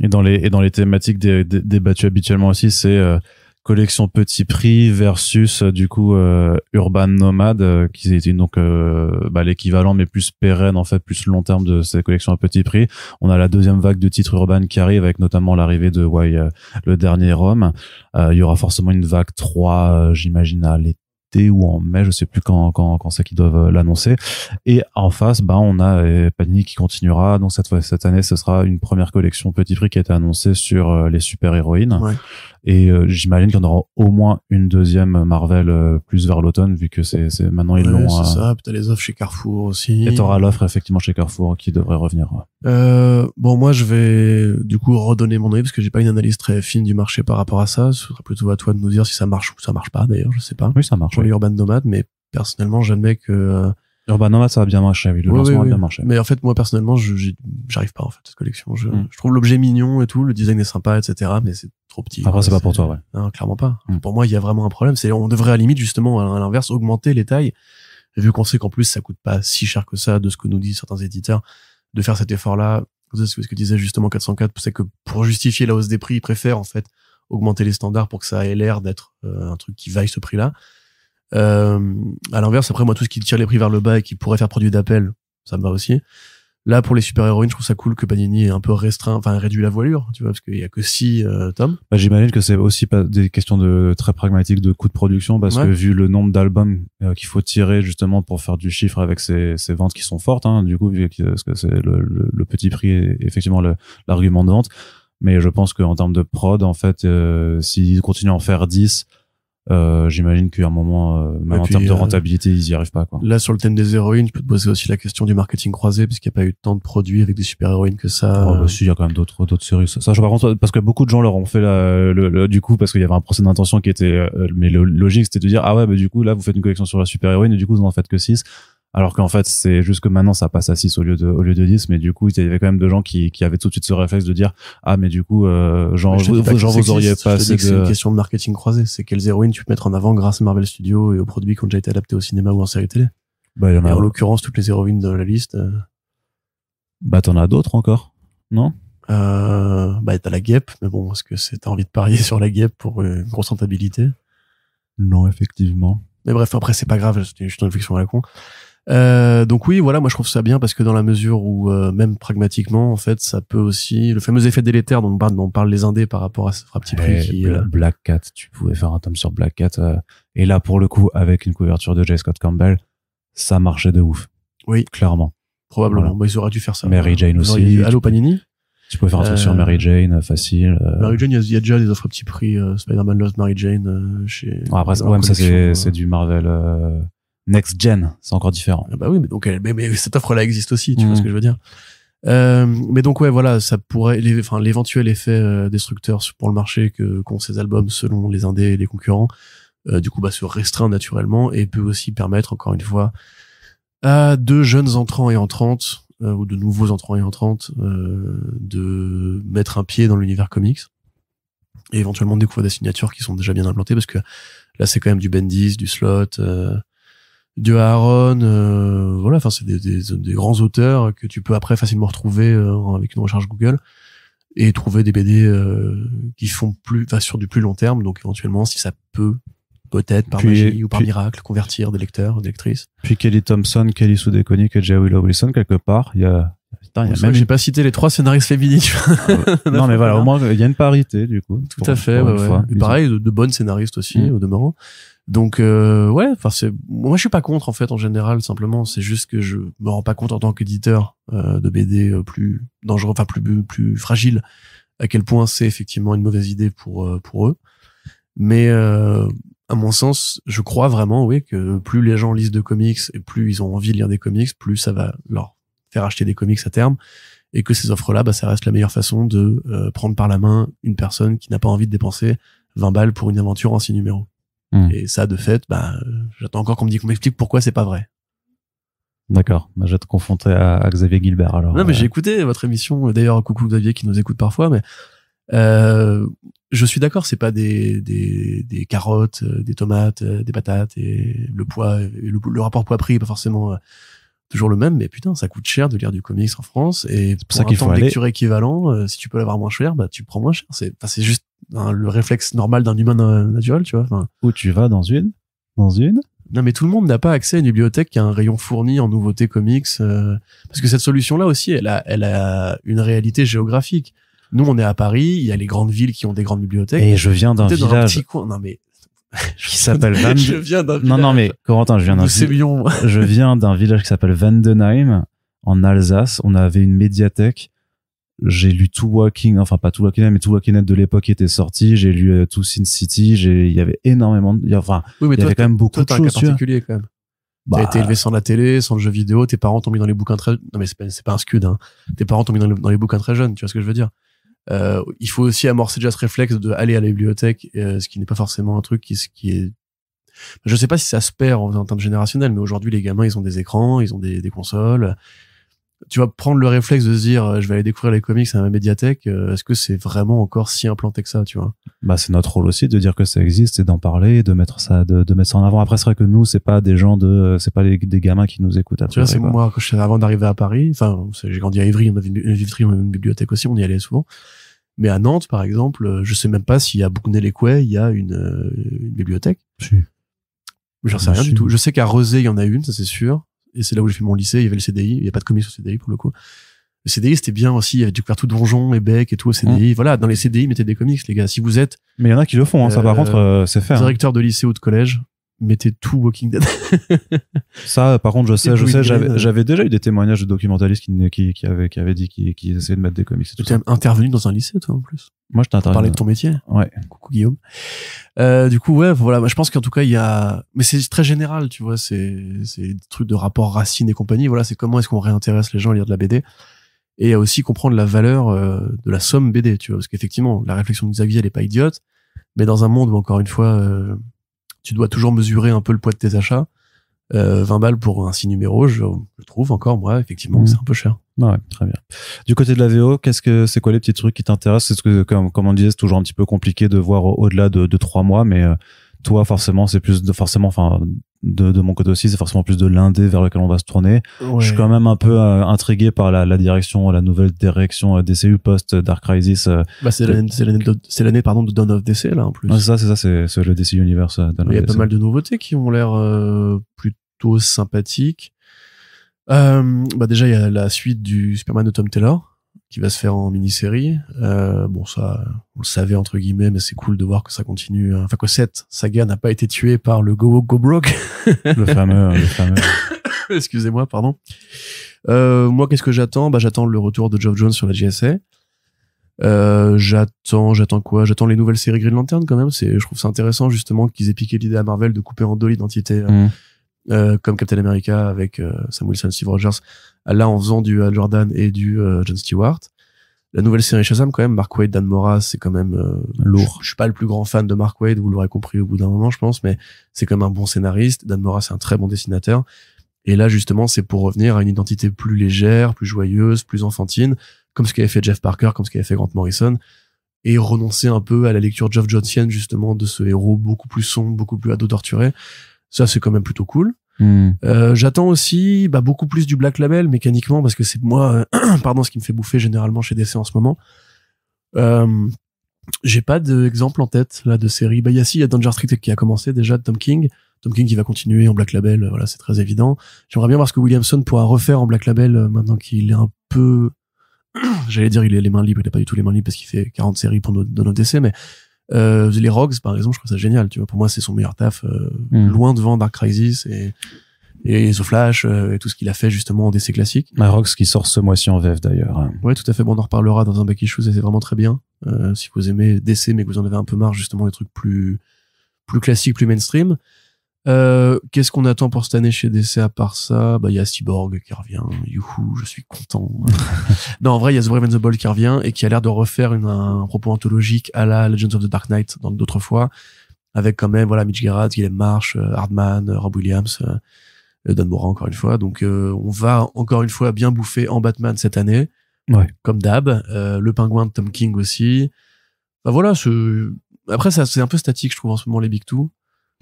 Et dans les thématiques débattues habituellement aussi, c'est collection petit prix versus du coup Urban Nomade qui était donc l'équivalent mais plus pérenne en fait, plus long terme de ces collections à petit prix. On a la deuxième vague de titres Urban qui arrive avec notamment l'arrivée de le dernier Rome. Il y aura forcément une vague 3 j'imagine à l'été ou en mai, je sais plus quand c'est qu'ils doivent l'annoncer. Et en face, on a Panini qui continuera. Donc cette année, ce sera une première collection petit prix qui a été annoncée sur les super-héroïnes. Ouais. Et j'imagine qu'il y en aura au moins une deuxième Marvel plus vers l'automne, vu que c'est maintenant ils l'ont. C'est ça. T'as les offres chez Carrefour aussi. Et t'auras l'offre effectivement chez Carrefour qui devrait revenir. Bon, moi je vais du coup redonner mon avis parce que j'ai pas une analyse très fine du marché par rapport à ça. Ce sera plutôt à toi de nous dire si ça marche ou ça marche pas. D'ailleurs, je sais pas. Oui, ça marche. Pour les Urban Nomade, mais personnellement, j'admets que Urban Nomade, ça a bien marché. Oui, le lancement a bien marché. Mais en fait, moi personnellement, j'arrive pas en fait cette collection. Je trouve l'objet mignon et tout, le design est sympa, etc. Mais c'est trop petit. Après, c'est pas pour toi, ouais. Non, clairement pas. Pour moi, il y a vraiment un problème. On devrait à la limite justement à l'inverse augmenter les tailles. Vu qu'on sait qu'en plus ça coûte pas si cher que ça de ce que nous disent certains éditeurs, de faire cet effort-là. Ce que disait justement 404, c'est que pour justifier la hausse des prix, ils préfèrent en fait augmenter les standards pour que ça ait l'air d'être un truc qui vaille ce prix-là. À l'inverse, après moi, tout ce qui tire les prix vers le bas et qui pourrait faire produit d'appel, ça me va aussi. Là, pour les super-héroïnes, je trouve ça cool que Panini ait un peu réduit la voilure, tu vois, parce qu'il y a que 6 tomes. J'imagine que c'est aussi pas des questions de très pragmatiques de coût de production, parce que vu le nombre d'albums qu'il faut tirer justement pour faire du chiffre avec ces ventes qui sont fortes, du coup, parce que c'est le petit prix est effectivement l'argument de vente. Mais je pense qu'en termes de prod, en fait, s'ils continuent à en faire 10, j'imagine qu'à un moment, même en termes de rentabilité, ils y arrivent pas, quoi. Là, sur le thème des héroïnes, je peux te poser aussi la question du marketing croisé, parce qu'il n'y a pas eu tant de produits avec des super-héroïnes que ça. Si, il y a quand même d'autres séries. Ça, je par contre, parce que beaucoup de gens leur ont fait du coup, parce qu'il y avait un procès d'intention qui était, mais logique, c'était de dire, ah ouais, du coup, là, vous faites une collection sur la super-héroïne, et du coup, vous en faites que 6. Alors qu'en fait, c'est juste que maintenant, ça passe à 6 au lieu de 10, mais du coup, il y avait quand même de gens qui avaient tout de suite ce réflexe de dire, ah, mais du coup, vous auriez pas assez de... C'est une question de marketing croisé. C'est quelles héroïnes tu peux mettre en avant grâce à Marvel Studios et aux produits qui ont déjà été adaptés au cinéma ou en série télé. Il y en a... Et en l'occurrence, toutes les héroïnes de la liste. T'en as d'autres encore, non? T'as la guêpe, mais bon, est-ce que t'as envie de parier sur la guêpe pour une grosse rentabilité? Non, effectivement. Mais bref, après, c'est pas grave, c'était juste une réflexion à la con. Donc oui, voilà, moi je trouve ça bien parce que dans la mesure où même pragmatiquement, en fait, ça peut aussi le fameux effet délétère dont on parle les indés par rapport à ce petit prix qui Black Cat, tu pouvais faire un tome sur Black Cat et là pour le coup avec une couverture de J. Scott Campbell, ça marchait de ouf. Oui, clairement. Probablement. Ils auraient dû faire ça. Mary Jane aussi. Allô Panini. Tu pouvais faire un truc sur Mary Jane, facile. Mary Jane, il y a déjà des offres petit prix. Spider-Man Lost Mary Jane chez. Après, ouais, mais ça c'est du Marvel. Next Gen, c'est encore différent. Ah bah oui, mais donc mais cette offre-là existe aussi, tu vois ce que je veux dire. Mais donc ouais, voilà, ça pourrait, l'éventuel effet destructeur pour le marché qu'ont ces albums selon les indés et les concurrents, du coup se restreint naturellement et peut aussi permettre encore une fois à de jeunes entrants et entrantes ou de nouveaux entrants et entrantes de mettre un pied dans l'univers comics. et éventuellement découvrir des signatures qui sont déjà bien implantées, parce que là c'est quand même du Bendis, du Slott, du Aaron, voilà, enfin c'est des grands auteurs que tu peux après facilement retrouver avec une recherche Google, et trouver des BD qui font sur du plus long terme, donc éventuellement si ça peut peut-être par magie ou par miracle convertir des lecteurs, des lectrices. Puis Kelly Thompson, Kelly Sue DeConnick et J. Willow Wilson, quelque part, il y a même j'ai pas cité les 3 scénaristes féminines. Non mais voilà, au moins il y a une parité du coup. Tout à fait, ouais. Et pareil, de bonnes scénaristes aussi au demeurant. Donc ouais, enfin moi je suis pas contre en fait en général, simplement c'est juste que je me rends pas compte en tant qu'éditeur de BD plus dangereux, enfin plus fragile, à quel point c'est effectivement une mauvaise idée pour eux. Mais à mon sens, je crois vraiment que plus les gens lisent de comics et plus ils ont envie de lire des comics, plus ça va leur faire acheter des comics à terme, et que ces offres-là, ça reste la meilleure façon de prendre par la main une personne qui n'a pas envie de dépenser 20 balles pour une aventure en 6 numéros. Et ça, de fait, j'attends encore qu'on m'explique pourquoi c'est pas vrai. D'accord. Je vais te confronter à Xavier Gilbert, alors. Non, mais j'ai écouté votre émission. D'ailleurs, coucou Xavier qui nous écoute parfois, mais je suis d'accord, c'est pas des carottes, des tomates, des patates, et le poids, et le rapport poids-prix est pas forcément toujours le même, mais putain, ça coûte cher de lire du comics en France, et pour un temps de lecture équivalent, si tu peux l'avoir moins cher, tu prends moins cher. C'est juste le réflexe normal d'un humain naturel, tu vois. Enfin, où tu vas dans une Non, mais tout le monde n'a pas accès à une bibliothèque qui a un rayon fourni en nouveautés comics, parce que cette solution-là aussi, elle a une réalité géographique. Nous, on est à Paris, il y a les grandes villes qui ont des grandes bibliothèques. Et je viens d'un village. Dans un petit coin. Non, mais qui s'appelle Je viens d'un village. Non, mais Corentin, je viens d'un village qui s'appelle Vandenheim, en Alsace. On avait une médiathèque. J'ai lu tout Walking, enfin pas tout Walking Dead, mais tout Walking Dead de l'époque était sorti. J'ai lu tout Sin City. Il y avait énormément il y avait quand même beaucoup de choses. Toi, t'as un cas particulier, quand même. T'as été élevé sans la télé, sans le jeu vidéo, tes parents t'ont mis dans les bouquins très... Non, mais c'est pas un scud, hein. Tes parents t'ont mis dans les bouquins très jeunes, tu vois ce que je veux dire. Il faut aussi amorcer déjà ce réflexe de aller à la bibliothèque, ce qui n'est pas forcément un truc qui est... Je sais pas si ça se perd en termes générationnels, mais aujourd'hui, les gamins, ils ont des écrans, ils ont des consoles. Tu vas prendre le réflexe de se dire, je vais aller découvrir les comics à ma médiathèque. Est-ce que c'est vraiment encore si implanté que ça, tu vois? C'est notre rôle aussi de dire que ça existe et d'en parler, de mettre ça, de mettre ça en avant. Après, c'est vrai que nous, c'est pas des gens c'est pas des gamins qui nous écoutent. Tu vois, c'est moi, avant d'arriver à Paris, enfin, j'ai grandi à Ivry, on avait une bibliothèque aussi, on y allait souvent. Mais à Nantes, par exemple, je sais même pas s'il y a Bougnay-les-Quais, il y a une bibliothèque. Si. J'en sais rien du tout. Je sais qu'à Rezé, il y en a une, ça c'est sûr. Et c'est là où j'ai fait mon lycée, il y avait le CDI, il y a pas de comics au CDI pour le coup. Le CDI, c'était bien aussi, il y avait découvert tout Donjon et Beck et tout au CDI. Voilà, dans les CDI, mettez des comics, les gars. Si vous êtes... Mais il y en a qui le font, hein, ça par contre, c'est fait. Directeur de lycée ou de collège, mettez tout Walking Dead. Ça, par contre, je sais, j'avais déjà eu des témoignages de documentalistes qui avaient dit qu'ils essayaient de mettre des comics. Tu t'es intervenu dans un lycée, toi, en plus. Moi, je t'ai intervenu. Parler de ton métier. Ouais. Coucou, Guillaume. Du coup, ouais, voilà. Je pense qu'en tout cas, il y a, mais c'est très général, tu vois, c'est des trucs de rapport racine et compagnie. Voilà, c'est comment est-ce qu'on réintéresse les gens à lire de la BD. Et il y a aussi comprendre la valeur de la somme BD, tu vois, parce qu'effectivement, la réflexion de Xavier, elle est pas idiote, mais dans un monde où, encore une fois, tu dois toujours mesurer un peu le poids de tes achats. 20 balles pour un 6 numéros, je trouve encore, moi, effectivement, que c'est un peu cher. Ouais, très bien. Du côté de la VO, c'est quoi les petits trucs qui t'intéressent? C'est ce que, comme on disait, c'est toujours un petit peu compliqué de voir au-delà de 3 mois, mais toi, forcément, c'est plus de mon côté aussi, c'est forcément plus de l'indé vers lequel on va se tourner. Ouais. Je suis quand même un peu intrigué par la nouvelle direction DCU post Dark Crisis. C'est l'année de Dawn of DC, là, en plus. Ouais, c'est ça, c'est le DC Universe. Il y a pas mal de nouveautés qui ont l'air plutôt sympathiques. Déjà, il y a la suite du Superman de Tom Taylor qui va se faire en mini-série. Ça, on le savait entre guillemets, mais c'est cool de voir que ça continue. Enfin, que cette saga n'a pas été tuée par le Go Broke. le fameux. Excusez-moi, pardon. Moi, qu'est-ce que j'attends? J'attends le retour de Geoff Jones sur la JSA. J'attends quoi? J'attends les nouvelles séries Green Lantern quand même. Je trouve ça intéressant justement qu'ils aient piqué l'idée à Marvel de couper en deux l'identité. Comme Captain America avec Sam Wilson, Steve Rogers, là en faisant du Hal Jordan et du John Stewart. La nouvelle série Shazam quand même, Mark Waid, Dan Mora, c'est quand même lourd. Je suis pas le plus grand fan de Mark Waid, vous l'aurez compris au bout d'un moment je pense, mais c'est quand même un bon scénariste. Dan Mora c'est un très bon dessinateur, et là justement c'est pour revenir à une identité plus légère, plus joyeuse, plus enfantine, comme ce qu'avait fait Jeff Parker, comme ce qu'avait fait Grant Morrison. et renoncer un peu à la lecture Geoff Johnissienne, justement, de ce héros beaucoup plus sombre, beaucoup plus ado torturé. Ça, c'est quand même plutôt cool. J'attends aussi beaucoup plus du Black Label mécaniquement, parce que c'est moi ce qui me fait bouffer généralement chez DC en ce moment. J'ai pas d'exemple en tête là de série. Il y a Danger Street qui a commencé déjà, de Tom King qui va continuer en Black Label, voilà, c'est très évident. J'aimerais bien voir ce que Williamson pourra refaire en Black Label maintenant qu'il est un peu j'allais dire il a les mains libres, il a pas du tout les mains libres parce qu'il fait 40 séries pour nos DC, mais les Rogues par exemple, je trouve ça génial, tu vois. Pour moi c'est son meilleur taf, loin devant Dark Crisis et The Flash et tout ce qu'il a fait justement en DC classique. Rogues qui sort ce mois-ci en VF d'ailleurs. Ouais, tout à fait. Bon, on en reparlera dans un Back Issues et c'est vraiment très bien. Si vous aimez DC mais que vous en avez un peu marre justement des trucs plus classiques, plus mainstream. Qu'est-ce qu'on attend pour cette année chez DC à part ça? Il y a Cyborg qui revient. Youhou, je suis content. Non, en vrai, il y a The Brave and the Bold qui revient et qui a l'air de refaire un propos anthologique à la Legends of the Dark Knight dans d'autres fois, avec quand même, voilà, Mitch Gerads, Guillaume Marsh, Hardman, Rob Williams, Don Mora encore une fois. Donc, on va encore une fois bien bouffer en Batman cette année. Ouais. Comme d'hab. Le Pingouin de Tom King aussi. Voilà, après, ça, c'est un peu statique, je trouve, en ce moment, les Big Two.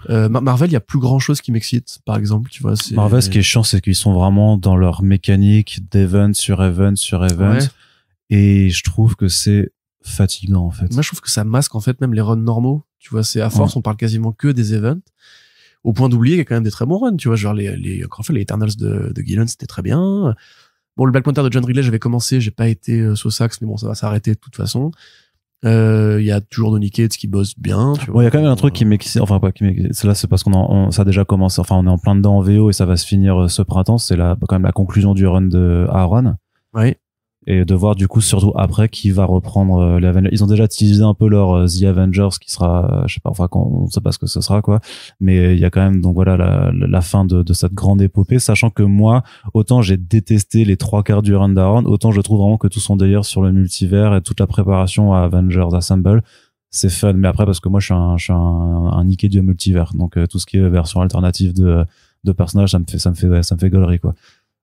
Marvel, il y a plus grand chose qui m'excite, par exemple, tu vois. Marvel, ce qui est chiant, c'est qu'ils sont vraiment dans leur mécanique d'event sur event sur event. Ouais. Et je trouve que c'est fatigant, en fait. Moi, je trouve que ça masque, en fait, même les runs normaux. Tu vois, c'est à force, on parle quasiment que des events. Au point d'oublier qu'il y a quand même des très bons runs, tu vois. Genre, les Eternals de Gillen, c'était très bien. Bon, le Black Panther de John Ridley, j'avais commencé, j'ai pas été Sax, mais bon, ça va s'arrêter de toute façon. Il y a toujours Donny Cates qui bosse bien, tu vois. Bon, il y a quand même un truc qui m'excite, enfin, pas qui m'excite, là, c'est parce ça a déjà commencé, enfin, on est en plein dedans en VO et ça va se finir ce printemps, c'est quand même la conclusion du run de Aaron. Oui. Et de voir, du coup, surtout après, qui va reprendre les Avengers. Ils ont déjà teasé un peu leur The Avengers, qui sera, je sais pas, enfin, on sait pas ce que ce sera, quoi. Mais il y a quand même, donc voilà, la fin de cette grande épopée, sachant que moi, autant j'ai détesté les 3/4 du run d'Aaron, autant je trouve vraiment que tout son délire sur le multivers et toute la préparation à Avengers Assemble, c'est fun. Mais après, parce que moi, je suis un niqué du multivers. Donc, tout ce qui est version alternative de personnages, ça me fait gaulerie, quoi.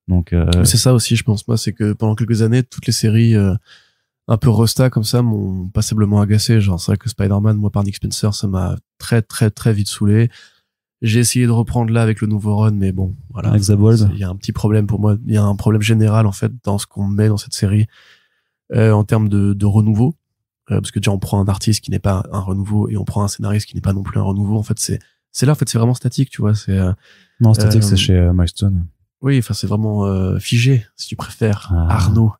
Donc, c'est ça aussi, je pense. Moi, c'est que pendant quelques années, toutes les séries un peu resta comme ça m'ont passablement agacé. Genre, c'est vrai que Spider-Man, moi, par Nick Spencer, ça m'a très, très, très vite saoulé. J'ai essayé de reprendre là avec le nouveau run, mais bon, voilà. Avec Zabwold. Il y a un petit problème pour moi. Il y a un problème général, en fait, dans ce qu'on met dans cette série, en termes de renouveau. Parce que déjà, on prend un artiste qui n'est pas un renouveau et on prend un scénariste qui n'est pas non plus un renouveau. En fait, c'est là, en fait, c'est vraiment statique, tu vois. Non, statique, c'est chez Milestone. Oui, enfin, c'est vraiment figé, si tu préfères. Arnaud.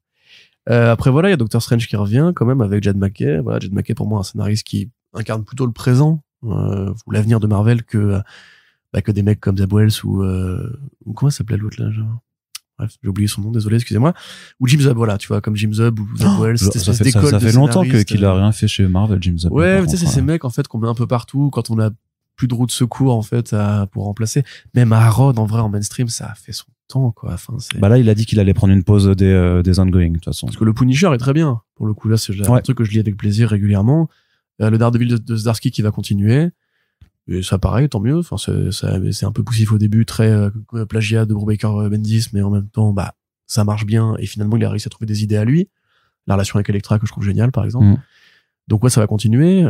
Après, voilà, il y a Doctor Strange qui revient quand même avec Jed MacKay. Voilà, Jed MacKay, pour moi, un scénariste qui incarne plutôt le présent, ou l'avenir de Marvel que des mecs comme Zeb Wells ou comment s'appelait l'autre là, genre. Bref, j'ai oublié son nom, désolé, excusez-moi. Ou Jim Zub, voilà, tu vois, comme Jim Zub ou Zeb Wells. Ça fait longtemps qu'il a rien fait chez Marvel, Jim Zub. Ouais, tu sais, c'est ces mecs, en fait, qu'on met un peu partout quand on a plus de roue de secours, en fait, pour remplacer. Même Aaron, en vrai, en mainstream, ça a fait son temps, quoi. Enfin, là, il a dit qu'il allait prendre une pause des ongoing, de toute façon. Parce que le Punisher est très bien. Pour le coup, là, c'est un truc que je lis avec plaisir régulièrement. Le Daredevil de Zdarsky qui va continuer. Et ça, pareil, tant mieux. Enfin, c'est un peu poussif au début, très plagiat de Brubaker Bendis, mais en même temps, ça marche bien. Et finalement, il a réussi à trouver des idées à lui. La relation avec Elektra, que je trouve géniale, par exemple. Donc ouais, ça va continuer.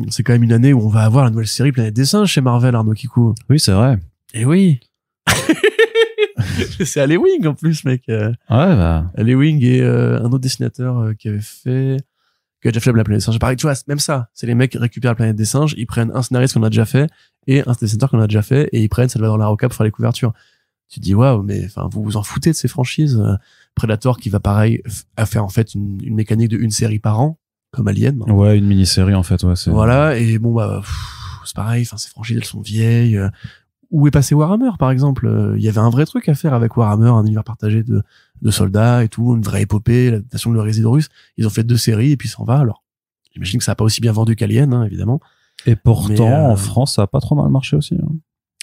C'est quand même une année où on va avoir la nouvelle série Planète des Singes chez Marvel, Arnaud Kikou. Oui, c'est vrai. Et oui. C'est Alley Wing en plus, mec. Alley Wing et un autre dessinateur qui a déjà fait la Planète des Singes. Pareil, tu vois, même ça. C'est les mecs qui récupèrent la Planète des Singes, ils prennent un scénariste qu'on a déjà fait et un dessinateur qu'on a déjà fait et ils prennent Salvador Larroca pour faire les couvertures. Tu te dis, waouh, mais enfin, vous vous en foutez de ces franchises. Predator qui va pareil à faire en fait une mécanique de une série par an. Comme Alien. Ouais, une mini-série, en fait, ouais. Voilà, et bon, c'est pareil, enfin, ces franchises, elles sont vieilles. Où est passé Warhammer, par exemple? Il y avait un vrai truc à faire avec Warhammer, un univers partagé de soldats et tout, une vraie épopée, l'adaptation de le Résident russe. Ils ont fait 2 séries et puis s'en va, alors. J'imagine que ça a pas aussi bien vendu qu'Alien, hein, évidemment. Et pourtant, en France, ça a pas trop mal marché aussi, hein.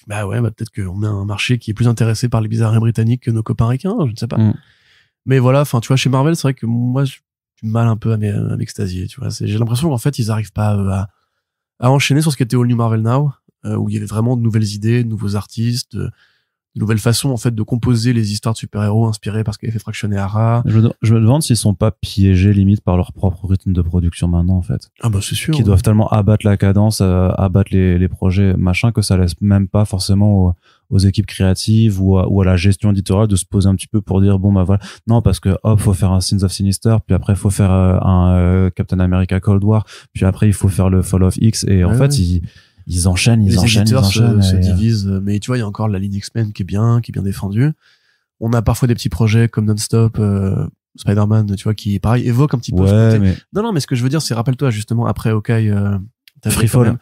Peut-être qu'on a un marché qui est plus intéressé par les bizarreries britanniques que nos copains ricains, je ne sais pas. Mais voilà, enfin, tu vois, chez Marvel, c'est vrai que moi, du mal un peu à m'extasier, tu vois. J'ai l'impression qu'en fait, ils arrivent pas à enchaîner sur ce qui était All New Marvel Now, où il y avait vraiment de nouvelles idées, de nouveaux artistes, de nouvelle façon en fait de composer les histoires de super-héros inspirées par ce qu'avait fait Fraction et Hara. Je me demande s'ils sont pas piégés limite par leur propre rythme de production maintenant en fait. Ah bah c'est sûr. Qui doivent tellement abattre la cadence, abattre les projets machin que ça laisse même pas forcément aux équipes créatives ou à la gestion éditoriale de se poser un petit peu pour dire bon bah voilà, non parce que hop faut faire un Sins of Sinister, puis après faut faire un Captain America Cold War, puis après il faut faire le Fall of X et en fait ils enchaînent les éditeurs se et divisent, mais tu vois il y a encore la ligne X-Men qui est bien défendue. On a parfois des petits projets comme Non-Stop, Spider-Man, tu vois, qui pareil évoque un petit peu ce côté. Non mais ce que je veux dire c'est, rappelle-toi justement après Hawkeye, Free Fall.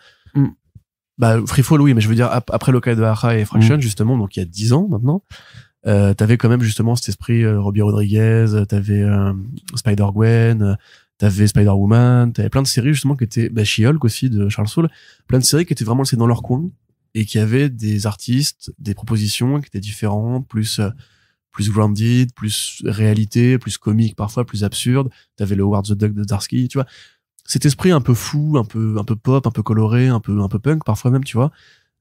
Bah Free Fall oui, mais je veux dire après Hawkeye de Hara et Fraction justement, donc il y a 10 ans maintenant, t'avais quand même justement cet esprit Robbie Rodriguez, t'avais Spider-Gwen, t'avais Spider-Woman, t'avais plein de séries justement qui étaient, She-Hulk aussi de Charles Soule, plein de séries qui étaient vraiment laissées dans leur coin et qui avaient des artistes, des propositions qui étaient différentes, plus grounded, plus réalité, plus comique parfois, plus absurde. T'avais le Howard the Duck de Zdarsky, tu vois. Cet esprit un peu fou, un peu pop, un peu coloré, un peu punk parfois même, tu vois.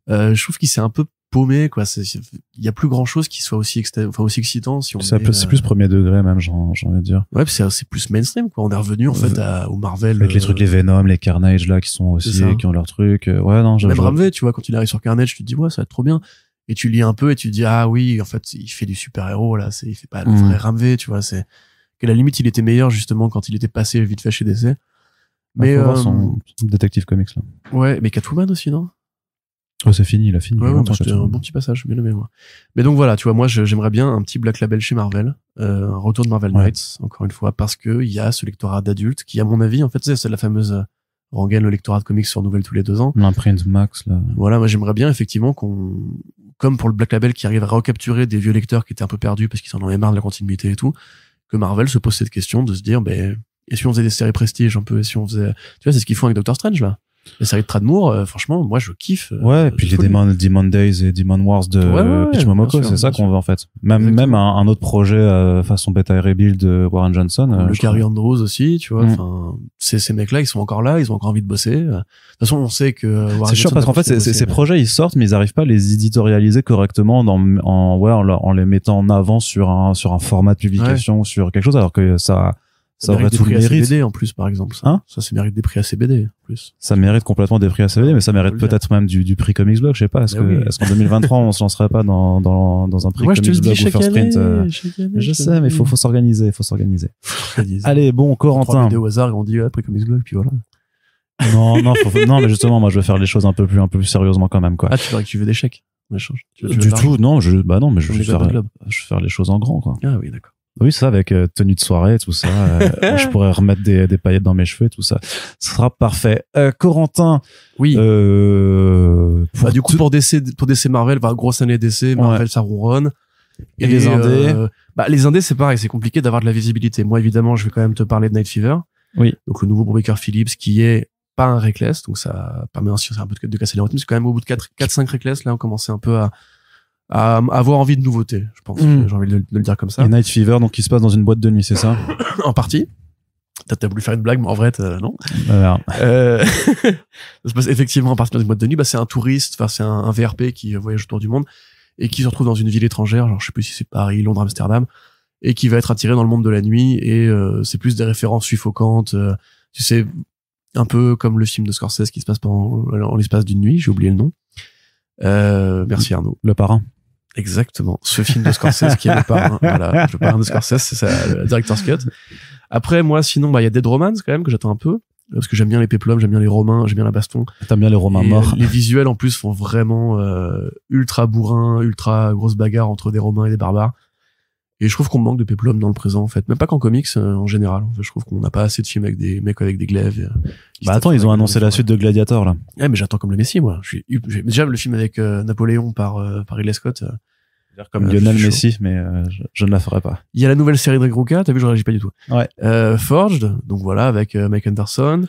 Je trouve qu'il s'est un peu paumé, quoi. Il y a plus grand chose qui soit aussi excitant si on c'est plus premier degré même, j'ai envie de dire. Ouais, c'est plus mainstream, quoi. On est revenu en fait au Marvel avec les trucs, les Venom, les Carnage là qui sont aussi, qui ont leur truc. Ouais, non, même Ramvé, tu vois, quand il arrive sur Carnage, tu te dis ouais, ça va être trop bien. Et tu lis un peu et tu te dis ah oui, en fait, il fait du super-héros là, il fait pas le vrai Ramvé, tu vois, c'est qu'à la limite il était meilleur justement quand il était passé vite fait chez DC. Mais son Detective Comics là. Ouais, mais Catwoman aussi, non? Oh, c'est fini, il a fini. Ouais, c'était un bon petit passage, bien aimé, moi. Mais donc voilà, tu vois, moi, j'aimerais bien un petit Black Label chez Marvel, un retour de Marvel Knights, encore une fois, parce que il y a ce lectorat d'adultes qui, à mon avis, en fait, c'est la fameuse rengaine, le lectorat de comics sur nouvelle tous les 2 ans. L'imprint Max, là. Voilà, moi, j'aimerais bien, effectivement, comme pour le Black Label qui arrive à recapturer des vieux lecteurs qui étaient un peu perdus parce qu'ils en avaient marre de la continuité et tout, que Marvel se pose cette question de se dire, et si on faisait des séries prestige un peu, et si on faisait, tu vois, c'est ce qu'ils font avec Doctor Strange, là. Les séries de Tradmoor, franchement, moi, je kiffe. Ouais, et puis les Demon Days et Demon Wars de Pitch Momoko, c'est ça qu'on veut, en fait. Même un autre projet, façon Beta Rebuild de Warren Johnson. Le Carrie Andrews aussi, tu vois, enfin, ces mecs-là, ils sont encore là, ils ont encore envie de bosser. De toute façon, on sait que Warren c'est sûr parce qu'en fait, ces projets, ils sortent, mais ils arrivent pas à les éditorialiser correctement en les mettant en avant sur un format de publication, sur quelque chose, alors que ça aurait tout le mérite. ACBD en plus, par exemple. Ça mérite des prix ACBD, en plus. Ça mérite complètement des prix ACBD, mais ça mérite peut-être même du prix Comics Blog, je sais pas. Est-ce qu'en 2023, on se lancerait pas dans un prix Comics Blog ou First Print? Je sais, mais faut s'organiser, Allez, bon, Corentin. Au hasard, et on dit, prix Comics Blog, puis voilà. Non, mais justement, moi, je veux faire les choses un peu plus sérieusement quand même, quoi. Ah, tu veux des chèques? Du tout, non, mais je veux faire les choses en grand, quoi. Ah oui, d'accord. Oui, ça, avec tenue de soirée, tout ça. Je pourrais remettre des paillettes dans mes cheveux, tout ça. Ce sera parfait. Corentin. Oui. Du coup, pour DC Marvel, grosse année DC, Marvel, ça ronronne. Et les indés. Les indés, c'est pareil, c'est compliqué d'avoir de la visibilité. Moi, évidemment, je vais quand même te parler de Night Fever. Oui. Donc, le nouveau Baker Phillips, qui est pas un Reckless. Donc, ça permet aussi un peu de casser les rythmes. C'est quand même au bout de 4-5 Reckless, là, on commençait un peu à avoir envie de nouveauté, je pense. J'ai envie de le dire comme ça. Et Night Fever, donc, qui se passe dans une boîte de nuit, c'est ça? En partie. T'as voulu faire une blague, mais en vrai, non. Ça se passe effectivement en partie dans une boîte de nuit. C'est un touriste, c'est un VRP qui voyage autour du monde et qui se retrouve dans une ville étrangère, genre je sais plus si c'est Paris, Londres, Amsterdam, et qui va être attiré dans le monde de la nuit. Et c'est plus des références suffocantes. Tu sais, un peu comme le film de Scorsese qui se passe en l'espace d'une nuit. J'ai oublié le nom. Merci Arnaud. Le Parrain. Exactement. Ce film de Scorsese qui est Le Parrain. Voilà. Le Parrain de Scorsese, c'est ça, le Director's Cut. Après, moi, sinon, il y a Dead Romance, quand même, que j'attends un peu. Parce que j'aime bien les péplums, j'aime bien les romains, j'aime bien la baston. T'aimes bien les romains morts. Les visuels, en plus, font vraiment, ultra bourrin, ultra grosse bagarre entre des romains et des barbares. Et je trouve qu'on manque de péplum dans le présent, en fait. Même pas qu'en comics, en général. En fait, je trouve qu'on n'a pas assez de films avec des mecs avec des glaives. Attends, ils ont annoncé la suite de Gladiator, là. Ouais, mais j'attends comme le Messi, moi. Déjà, le film avec Napoléon par Ridley Scott. Comme Lionel Messi, mais je ne la ferai pas. Il y a la nouvelle série de Greg Rucka, t'as vu, je réagis pas du tout. Ouais. Forged, donc voilà, avec Mike Anderson.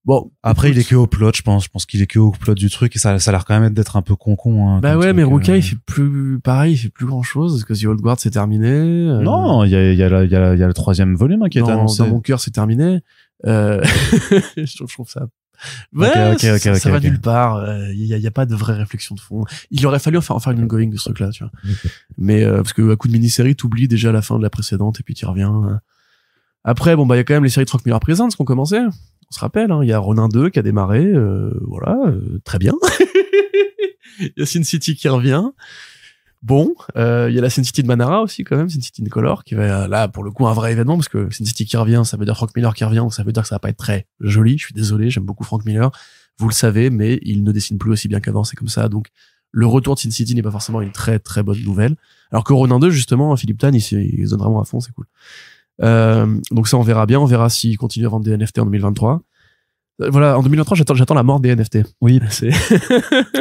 Bon. Après, il est que au plot, je pense. Je pense qu'il est que au plot du truc et ça a l'air quand même d'être un peu con, hein. Bah ouais, mais Rucka, il fait plus grand chose. Parce que The Old Guard, c'est terminé. Non, il y a le 3e volume, qui a été annoncé. Dans mon cœur, c'est terminé. Je trouve ça Ouais, ok, ça va ok. nulle part. Il y a pas de vraie réflexion de fond. Il aurait fallu en faire une ongoing de ce truc-là, tu vois. Mais parce que à coup de mini-série, t'oublies déjà la fin de la précédente et puis t'y reviens. Après, bon bah il y a quand même les séries de Frank Miller Presents qui ont commencé. On se rappelle, il y a Ronin 2 qui a démarré, voilà, très bien. Il y a Sin City qui revient. Bon, il y a la Sin City de Manara aussi quand même, Sin City de Color, qui va là pour le coup un vrai événement parce que Sin City qui revient, ça veut dire Frank Miller qui revient, donc ça veut dire que ça va pas être très joli. Je suis désolé, j'aime beaucoup Frank Miller, vous le savez, mais il ne dessine plus aussi bien qu'avant, c'est comme ça. Donc le retour de Sin City n'est pas forcément une très très bonne nouvelle. Alors que Ronin 2 justement, Philippe Tan, il se donne vraiment à fond, c'est cool. Donc ça on verra bien, on verra s'il continue à vendre des NFT en 2023. Voilà, en 2023, j'attends la mort des NFT. Oui, C'est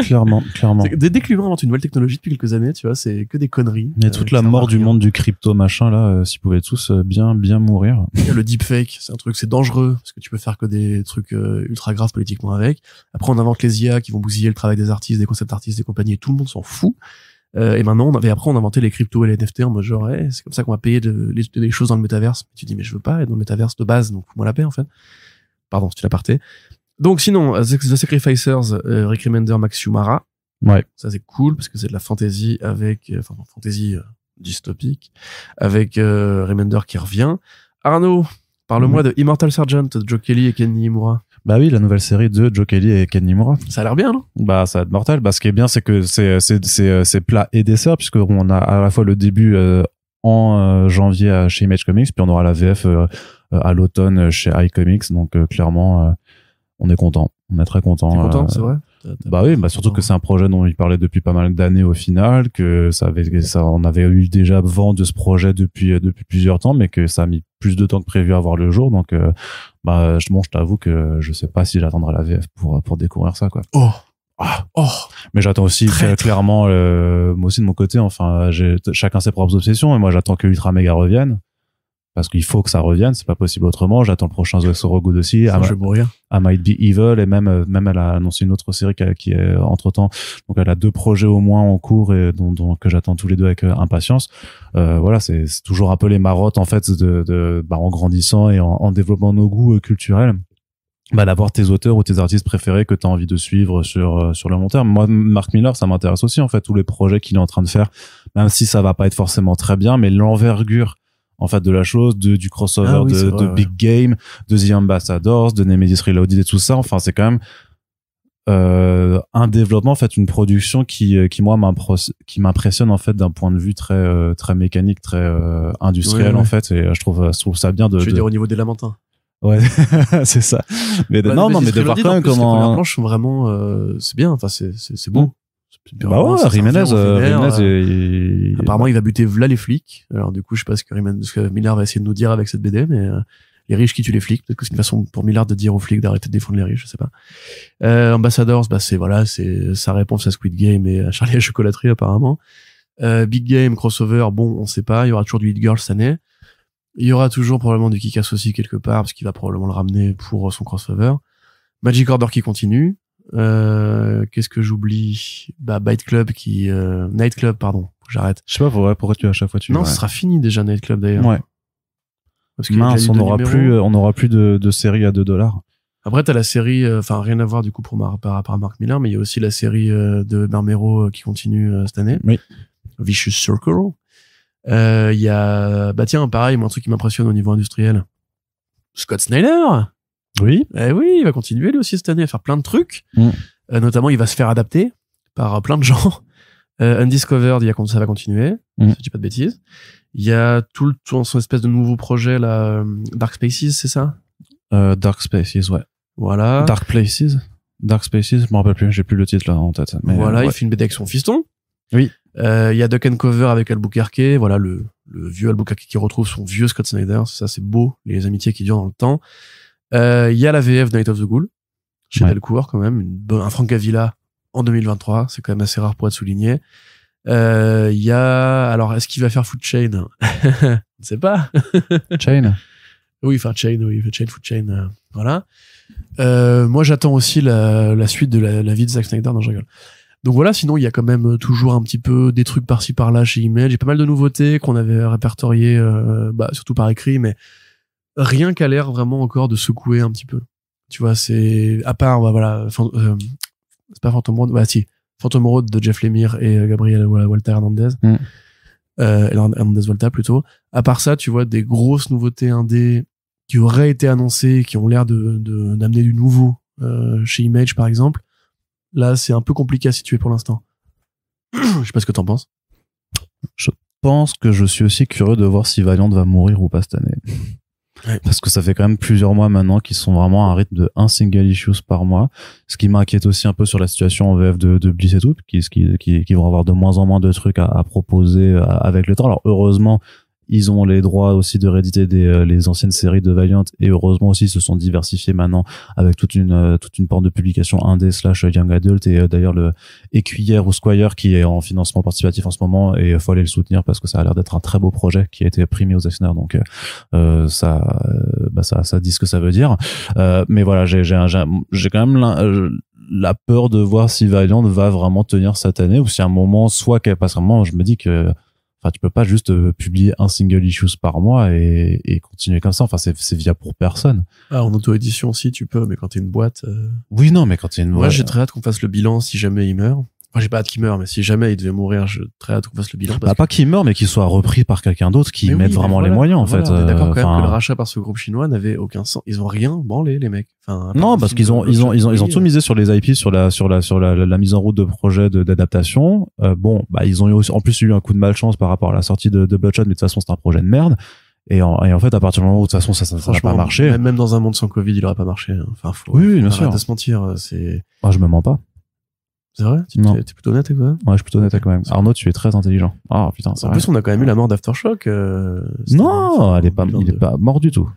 clairement. dès que l'humain invente une nouvelle technologie depuis quelques années, tu vois, c'est que des conneries. Mais toute la mort du monde du crypto machin là, s'ils pouvaient tous bien mourir. Il y a le deepfake, c'est dangereux parce que tu peux faire que des trucs ultra graves politiquement avec. Après, on invente les IA qui vont bousiller le travail des artistes, des concept artistes, des compagnies, et tout le monde s'en fout. Et maintenant, après, on a inventé les cryptos et les NFT en mode genre, c'est comme ça qu'on va payer des choses dans le métaverse. Tu dis, mais je veux pas être dans le métaverse de base, donc fous-moi la paix en fait. Pardon, c'est une aparté. Donc sinon, The Sacrificers, Rick Remender, Max Shumara. Ouais. Ça c'est cool parce que c'est de la fantasy avec, fantasy dystopique avec Remender qui revient. Arnaud, parle-moi de Immortal Sergeant de Joe Kelly et Ken Niimura. Bah oui, la nouvelle série de Joe Kelly et Ken Niimura. Ça a l'air bien, non? Bah ça va être mortel. Bah ce qui est bien, c'est que c'est plat et dessert puisque on a à la fois le début en janvier chez Image Comics, puis on aura la VF à l'automne chez iComics. Donc clairement, on est content. On est très content. T'es content, c'est vrai? Bah oui, bah surtout que c'est un projet dont il parlait depuis pas mal d'années au final, que on avait eu déjà vent de ce projet depuis plusieurs temps, mais que ça a mis plus de temps que prévu à voir le jour. Donc bah je t'avoue que je sais pas si j'attendrai la VF pour découvrir ça quoi. Mais j'attends aussi clairement moi aussi de mon côté, enfin chacun ses propres obsessions, et moi j'attends que Ultra Mega revienne parce qu'il faut que ça revienne, c'est pas possible autrement. J'attends le prochain The So Good aussi. Je vais mourir. I Might Be Evil, et même elle a annoncé une autre série qui est entre temps. Donc elle a 2 projets au moins en cours et dont que j'attends tous les deux avec impatience. Voilà, c'est toujours un peu les marottes en fait en grandissant et en développant nos goûts culturels. Bah d'avoir tes auteurs ou tes artistes préférés que tu as envie de suivre sur le long terme. Moi, Mark Miller, ça m'intéresse aussi en fait, tous les projets qu'il est en train de faire, même si ça va pas être forcément très bien, mais l'envergure en fait de la chose, du crossover de Big Game, de The Ambassadors, de Nemesis Reloaded et tout ça, enfin c'est quand même un développement, en fait une production qui moi m'impressionne en fait d'un point de vue très très mécanique, très industriel en fait, et je trouve ça bien de je veux dire au niveau des Lamentins. Ouais, c'est ça. Mais mais de voir quand même comment les premières planches sont vraiment c'est bien, enfin c'est bon. Bah ouais, Jiménez apparemment il va buter v'là les flics. Alors du coup je sais pas ce que Miller va essayer de nous dire avec cette BD, mais les riches qui tuent les flics, peut-être que c'est une façon pour Miller de dire aux flics d'arrêter de défendre les riches, je sais pas. Ambassadors, bah c'est sa réponse à Squid Game et à Charlie et la chocolaterie apparemment. Big Game crossover, bon on sait pas, il y aura toujours du Hit Girl cette année. Il y aura toujours probablement du Kick-Ass aussi quelque part parce qu'il va probablement le ramener pour son crossover. Magic Order qui continue. Qu'est-ce que j'oublie? Bah Night Club pardon, j'arrête. Je sais pas pourquoi tu à chaque fois Non, ce sera fini déjà Night Club d'ailleurs. Ouais. Parce mince, on n'aura plus de série à $2. Après t'as la série, enfin rien à voir du coup par rapport à Mark Miller, mais il y a aussi la série de Marmero qui continue cette année. Oui. Vicious Circle. Il y a tiens pareil, moi un truc qui m'impressionne au niveau industriel. Scott Snyder. Oui. Oui, il va continuer lui aussi cette année à faire plein de trucs. Notamment, il va se faire adapter par plein de gens. Undiscovered, ça va continuer. Si je dis pas de bêtises. Il y a tout son espèce de nouveau projet là, Dark Spaces, c'est ça? Dark Spaces, ouais. Voilà. Dark Spaces, je me rappelle plus, j'ai plus le titre là en tête. Mais voilà, il fait une BD avec son fiston. Oui. Il y a Duck and Cover avec Albuquerque, voilà le vieux Albuquerque qui retrouve son vieux Scott Snyder, ça c'est beau, les amitiés qui durent dans le temps. Il y a la VF Night of the Ghoul chez Delcourt quand même, un Francavilla en 2023, c'est quand même assez rare pour être souligné. Il y a, alors est-ce qu'il va faire Food Chain? Je ne sais pas. Chain. Oui, enfin Chain, oui, Food Chain, voilà. Moi j'attends aussi la suite de la vie de Zack Snyder, non je rigole. Donc voilà, sinon il y a quand même toujours un petit peu des trucs par-ci par-là chez Image, il y a pas mal de nouveautés qu'on avait répertoriées surtout par écrit, mais rien qu'à l'air vraiment encore de secouer un petit peu. Tu vois, c'est à part voilà, c'est pas Phantom Road, si, Phantom Road de Jeff Lemire et Gabriel Walter Hernandez. Hernandez Volta plutôt. À part ça, tu vois, des grosses nouveautés indé qui auraient été annoncées, qui ont l'air d'amener du nouveau chez Image par exemple. Là, c'est un peu compliqué à situer pour l'instant. Je sais pas ce que t'en penses. Je pense que je suis aussi curieux de voir si Valiant va mourir ou pas cette année. Ouais. Parce que ça fait quand même plusieurs mois maintenant qu'ils sont vraiment à un rythme de un single issues par mois. Ce qui m'inquiète aussi un peu sur la situation en VF de Bliss et tout, qui vont avoir de moins en moins de trucs à proposer avec le temps. Alors heureusement, ils ont les droits aussi de rééditer les anciennes séries de Valiant, et heureusement aussi ils se sont diversifiés maintenant avec toute une porte de publication indé / young adult, et d'ailleurs le Écuyère ou Squire qui est en financement participatif en ce moment, et il faut aller le soutenir parce que ça a l'air d'être un très beau projet qui a été primé aux Eisner, donc ça dit ce que ça veut dire. Mais voilà, j'ai quand même la peur de voir si Valiant va vraiment tenir cette année, ou si à un moment soit qu'elle passe vraiment, je me dis que tu peux pas juste publier un single issues par mois et continuer comme ça. Enfin, c'est viable pour personne. Ah, en auto-édition aussi, tu peux, mais quand t'es une boîte... Oui, non, mais quand t'es une boîte... Moi, j'ai très hâte qu'on fasse le bilan si jamais il meurt. Enfin, j'ai pas hâte qu'il meure, mais si jamais il devait mourir, j'ai très hâte qu'on fasse le bilan. Pas qu'il meure, mais qu'il soit repris par quelqu'un d'autre qui mette vraiment les moyens, en fait. On est d'accord quand même que le rachat par ce groupe chinois n'avait aucun sens. Ils ont rien branlé, les mecs. Enfin, non, parce qu'ils ont tout misé sur les IP, sur la mise en route de projets d'adaptation. Ils ont en plus eu un coup de malchance par rapport à la sortie de Bloodshot, mais de toute façon, c'est un projet de merde. Et en fait, à partir du moment où de toute façon ça n'a pas marché. Même dans un monde sans Covid, il aurait pas marché. Enfin, oui, bien sûr. Arrête de se mentir, c'est... Ah, je me mens pas. C'est vrai? T'es plutôt honnête, quoi? Ouais, je suis plutôt honnête quand même. Arnaud, tu es très intelligent. Ah, putain, c'est en vrai. plus, on a quand même eu la mort d'Aftershock. Non, il est pas mort du tout.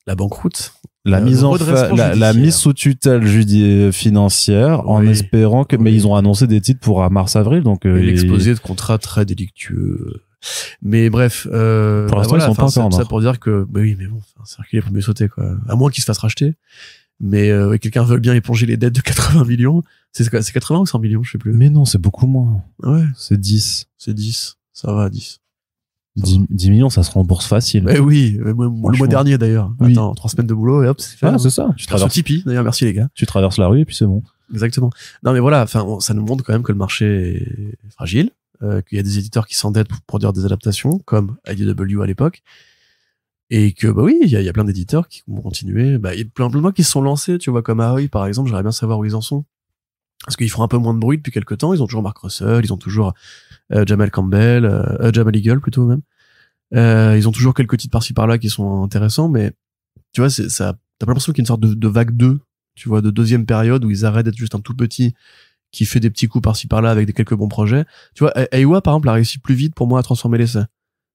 La banqueroute. La mise sous tutelle financière, en espérant que, mais ils ont annoncé des titres pour mars-avril, donc, l'exposé de contrats très délictueux. Mais bref, pour l'instant, ils sont pas encore ça pour dire que, oui, mais bon, c'est qu'il est pour mieux sauter, quoi. À moins qu'il se fasse racheter. Mais, quelqu'un veut bien éponger les dettes de 80 millions. C'est 80 ou 100 millions, je sais plus. Mais non, c'est beaucoup moins. Ouais. C'est 10. C'est 10. Ça va, 10. 10 millions, ça se rembourse facile. Mais oui, le mois dernier d'ailleurs. Oui. Attends, 3 semaines de boulot et hop, c'est fait. Ah, c'est ça. Tu traverses Tipeee, d'ailleurs, merci les gars. Tu traverses la rue et puis c'est bon. Exactement. Non mais voilà, enfin, ça nous montre quand même que le marché est fragile, qu'il y a des éditeurs qui s'endettent pour produire des adaptations, comme IDW à l'époque. Et que, oui, il y a plein d'éditeurs qui vont continuer. Il y a plein de gens qui se sont lancés, tu vois, comme Ahoy, par exemple, j'aimerais bien savoir où ils en sont. Parce qu'ils font un peu moins de bruit depuis quelques temps. Ils ont toujours Mark Russell, ils ont toujours Jamal Eagle plutôt même. Ils ont toujours quelques titres par-ci par-là qui sont intéressants, mais tu vois, t'as pas l'impression qu'il y a une sorte de vague 2, tu vois, de deuxième période où ils arrêtent d'être juste un tout petit qui fait des petits coups par-ci par-là avec quelques bons projets. Tu vois, Aiwa, par exemple, a réussi plus vite pour moi à transformer l'essai.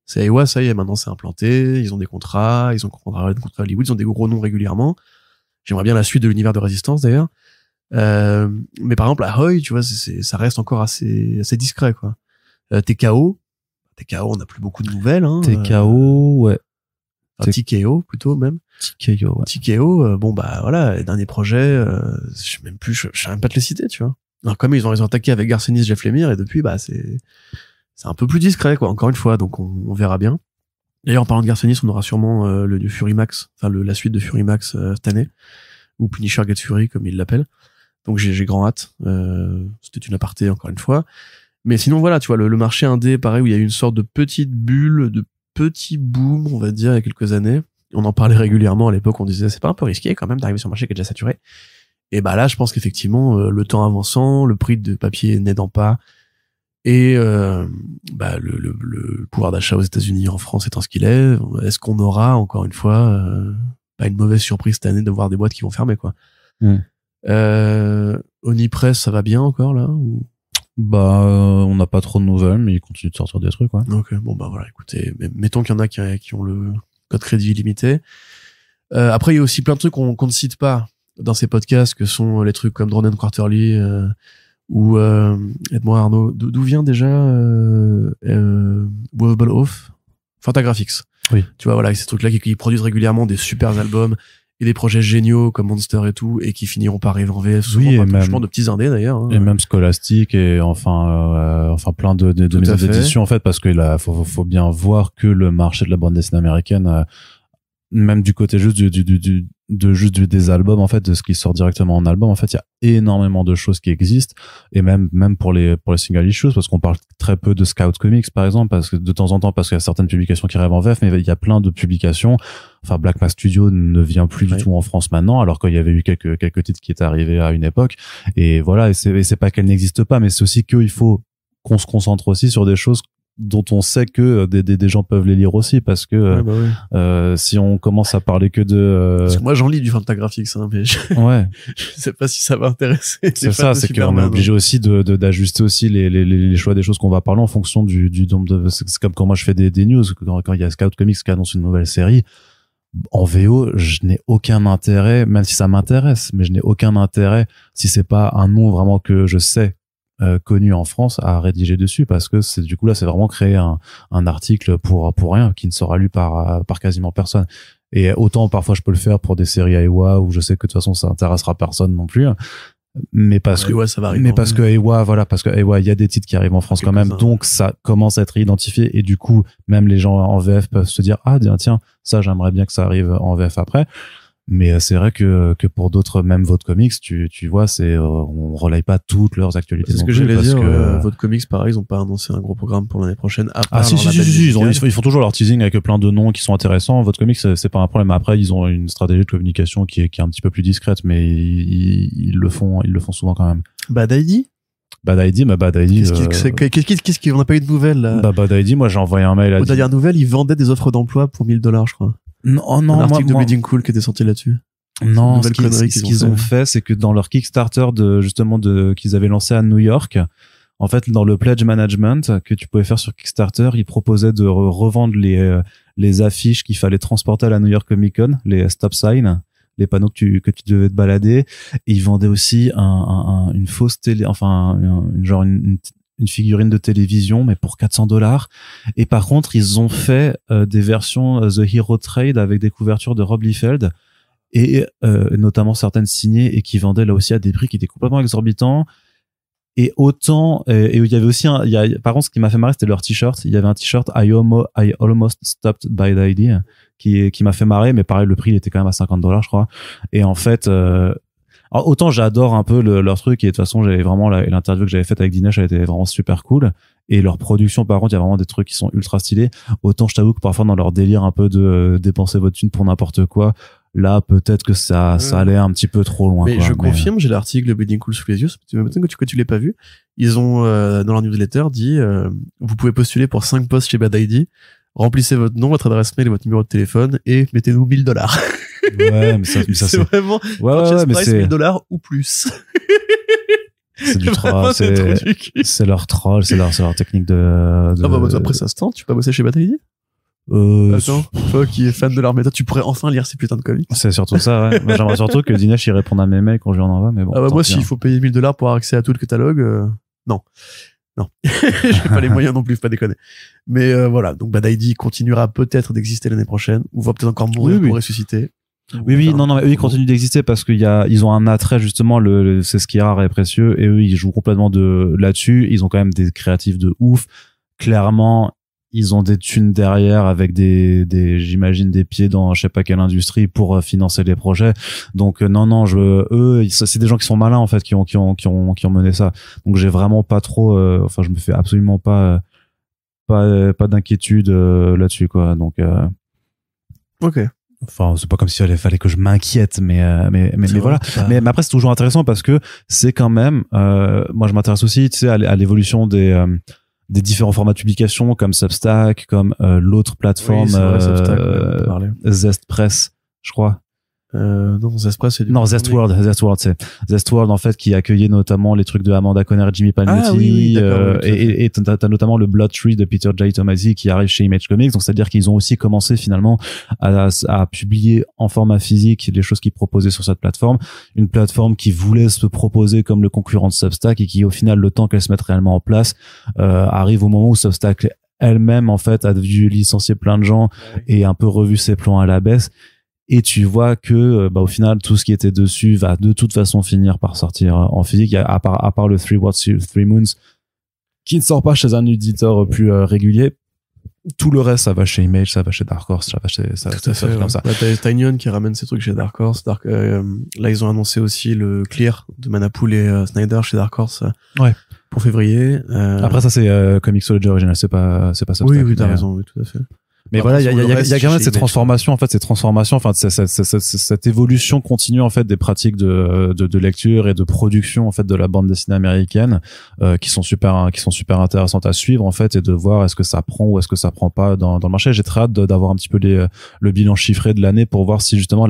C'est Aiwa, ça y est, maintenant c'est implanté, ils ont des contrats, ils ont des contrats Hollywood, ils ont des gros noms régulièrement. J'aimerais bien la suite de l'univers de Résistance d'ailleurs. Mais par exemple, Ahoy, tu vois, ça reste encore assez discret, quoi. TKO, on n'a plus beaucoup de nouvelles, hein. TKO, ouais. Enfin, TKO, plutôt, même. TKO, ouais. TKO, voilà, les derniers projets, je sais même pas te les citer, tu vois. Alors, comme ils ont attaqué avec Garcenis, Jeff Lemire, et depuis, c'est un peu plus discret, quoi, encore une fois, donc on verra bien. D'ailleurs, en parlant de Garcenis, on aura sûrement le Fury Max, enfin la suite de Fury Max cette année, ou Punisher Get Fury, comme ils l'appellent. Donc j'ai grand hâte. C'était une aparté, encore une fois. Mais sinon, voilà, tu vois, le marché indé, pareil, où il y a eu une sorte de petite bulle, de petit boom, on va dire, il y a quelques années. On en parlait régulièrement à l'époque, on disait, c'est pas un peu risqué quand même d'arriver sur un marché qui est déjà saturé. Et là, je pense qu'effectivement, le temps avançant, le prix de papier n'aidant pas, et le pouvoir d'achat aux États-Unis, en France étant ce qu'il est-ce qu'on aura, encore une fois, pas une mauvaise surprise cette année de voir des boîtes qui vont fermer, quoi. Onipress, ça va bien encore, là, ou... on n'a pas trop de nouvelles, mais ils continuent de sortir des trucs, ouais. Ok, voilà, écoutez, mettons qu'il y en a qui ont le code crédit illimité. Après, il y a aussi plein de trucs qu'on ne cite pas dans ces podcasts, que sont les trucs comme Drone & Quarterly, ou aide-moi Arnaud, d'où vient déjà Wobble Off, Fantagraphics. Oui. Tu vois, voilà, ces trucs-là qui produisent régulièrement des super albums et des projets géniaux comme Monster et tout, et qui finiront par arriver en VF, souvent oui, par touchement de petits indés d'ailleurs. Hein. Et même Scholastic, et enfin plein de maisons d'édition, en fait, parce que là, faut bien voir que le marché de la bande dessinée américaine même du côté juste des albums, en fait, de ce qui sort directement en album, en fait, il y a énormément de choses qui existent, et même pour les single issues, parce qu'on parle très peu de Scout Comics, par exemple, parce que de temps en temps, parce qu'il y a certaines publications qui rêvent en VF, mais il y a plein de publications. Enfin, Black Mask Studio ne vient plus du tout en France maintenant, alors qu'il y avait eu quelques titres qui étaient arrivés à une époque. Et voilà, et c'est pas qu'elles n'existent pas, mais c'est aussi qu'il faut qu'on se concentre aussi sur des choses dont on sait que des gens peuvent les lire aussi, parce que si on commence à parler que de parce que moi j'en lis du Fantagraphics, hein, mais je sais pas si ça va intéresser. C'est ça, c'est qu'on est obligé aussi d'ajuster aussi les choix des choses qu'on va parler en fonction du nombre de. C'est comme quand moi je fais des news, quand il y a Scout Comics qui annonce une nouvelle série en VO, je n'ai aucun intérêt, même si ça m'intéresse, mais je n'ai aucun intérêt, si c'est pas un nom vraiment que je sais connu en France, à rédiger dessus, parce que c'est du coup là c'est vraiment créer un article pour rien, qui ne sera lu par quasiment personne. Et autant parfois je peux le faire pour des séries Aiwa où je sais que de toute façon ça intéressera personne non plus, mais parce que ça va arriver, mais parce que Aiwa, parce que Aiwa, il y a des titres qui arrivent en France quand même, donc ça commence à être identifié, et du coup même les gens en VF peuvent se dire tiens ça j'aimerais bien que ça arrive en VF après. Mais c'est vrai que pour d'autres, même votre comics, tu vois, on relaye pas toutes leurs actualités. C'est ce que j'allais dire. Votre comics, pareil, ils ont pas annoncé un gros programme pour l'année prochaine. Si, ils font toujours leur teasing avec plein de noms qui sont intéressants. Votre comics, c'est pas un problème. Après, ils ont une stratégie de communication qui est un petit peu plus discrète, mais ils le font souvent quand même. Bad ID. Qu'est-ce qu'on n'a pas eu de nouvelles, là? Bad ID, moi, j'ai envoyé un mail aux dernières nouvelles, ils vendaient des offres d'emploi pour $1000, je crois. Non, un article de Bleeding Cool qui était sorti là-dessus. Non, ce qu'ils ont fait, c'est que dans leur Kickstarter qu'ils avaient lancé à New York, en fait, dans le pledge management que tu pouvais faire sur Kickstarter, ils proposaient de revendre les affiches qu'il fallait transporter à la New York Comic Con, les stop signs, les panneaux que tu devais te balader. Et ils vendaient aussi une fausse télé, enfin, une figurine de télévision, mais pour $400. Et par contre, ils ont fait des versions The Hero Trade avec des couvertures de Rob Liefeld, et notamment certaines signées, et qui vendaient là aussi à des prix qui étaient complètement exorbitants. Et autant, et il y avait aussi par contre, ce qui m'a fait marrer, c'était leur t-shirt. Il y avait un t-shirt I Almost Stopped by the ID qui m'a fait marrer, mais pareil, le prix il était quand même à $50, je crois. Et en fait, alors, autant j'adore un peu leur truc, et de toute façon j'avais vraiment l'interview que j'avais faite avec Dinesh, elle était vraiment super cool, et leur production par contre il y a vraiment des trucs qui sont ultra stylés. Autant je t'avoue que parfois dans leur délire un peu de dépenser votre thune pour n'importe quoi, là peut-être que ça allait un petit peu trop loin. Mais je confirme, j'ai l'article de Bleeding Cool sous les yeux, ça m'étonne que tu l'aies pas vu. Ils ont dans leur newsletter dit vous pouvez postuler pour 5 postes chez Bad ID, remplissez votre nom, votre adresse mail et votre numéro de téléphone, et mettez-nous $1000. Ouais, mais ça c'est vraiment mais c'est $1000 ou plus. C'est du troll, c'est leur troll, c'est leur technique de... après ça se tente, tu peux pas bosser chez Bad ID? Attends, toi qui es fan de leur méthode, tu pourrais enfin lire ces putins de comics. C'est surtout ça, ouais. Moi, j'aimerais surtout que Dinesh y réponde à mes mails quand je lui en envoie, mais bon. Moi, s'il faut payer $1000 pour avoir accès à tout le catalogue, non. J'ai pas les moyens non plus, faut pas déconner. Mais voilà, donc Bad ID continuera peut-être d'exister l'année prochaine, ou va peut-être encore mourir pour ressusciter. Oui, non, mais eux, ils continuent d'exister parce ils ont un attrait, justement, c'est ce qui est rare et précieux, et eux, ils jouent complètement là-dessus. Ils ont quand même des créatifs de ouf. Clairement, ils ont des thunes derrière avec j'imagine des pieds dans je sais pas quelle industrie pour financer les projets. Donc, c'est des gens qui sont malins, en fait, qui ont mené ça. Donc, j'ai vraiment pas trop, je me fais absolument pas d'inquiétude, là-dessus, quoi. Donc, ok. Enfin, c'est pas comme s'il fallait que je m'inquiète, mais voilà. Mais après, c'est toujours intéressant parce que c'est quand même, moi, je m'intéresse aussi, tu sais, à l'évolution des différents formats de publication, comme Substack, comme l'autre plateforme, Zestpress, je crois. Non, Zestpress, c'est Zestworld, c'est Zestworld, en fait, qui accueillait notamment les trucs de Amanda Conner et Jimmy Palmiotti, et t'as notamment le Blood Tree de Peter J. Tomasi qui arrive chez Image Comics. Donc, c'est-à-dire qu'ils ont aussi commencé finalement à publier en format physique les choses qu'ils proposaient sur cette plateforme. Une plateforme qui voulait se proposer comme le concurrent de Substack, et qui, au final, le temps qu'elle se mette réellement en place, arrive au moment où Substack elle-même, en fait, a dû licencier plein de gens et un peu revu ses plans à la baisse. Et tu vois que au final tout ce qui était dessus va de toute façon finir par sortir en physique, à part le Three Moons qui ne sort pas chez un éditeur plus régulier. tout le reste, ça va chez Image, ça va chez Dark Horse, ça va chez ça fait comme ça. Bah, t'as Tinyon qui ramène ses trucs chez Dark Horse. Là, ils ont annoncé aussi le Clear de Manapool et Snyder chez Dark Horse. Ouais. Pour février. Après ça, c'est Comixology original, c'est pas Substack. Oui, t'as raison, oui, tout à fait. Mais voilà, il y a quand même cette transformation, cette évolution continue, en fait, des pratiques de lecture et de production, en fait, de la bande dessinée américaine, qui sont super intéressantes à suivre, en fait, et de voir est-ce que ça prend ou est-ce que ça prend pas dans le marché. J'ai très hâte d'avoir un petit peu le bilan chiffré de l'année pour voir si justement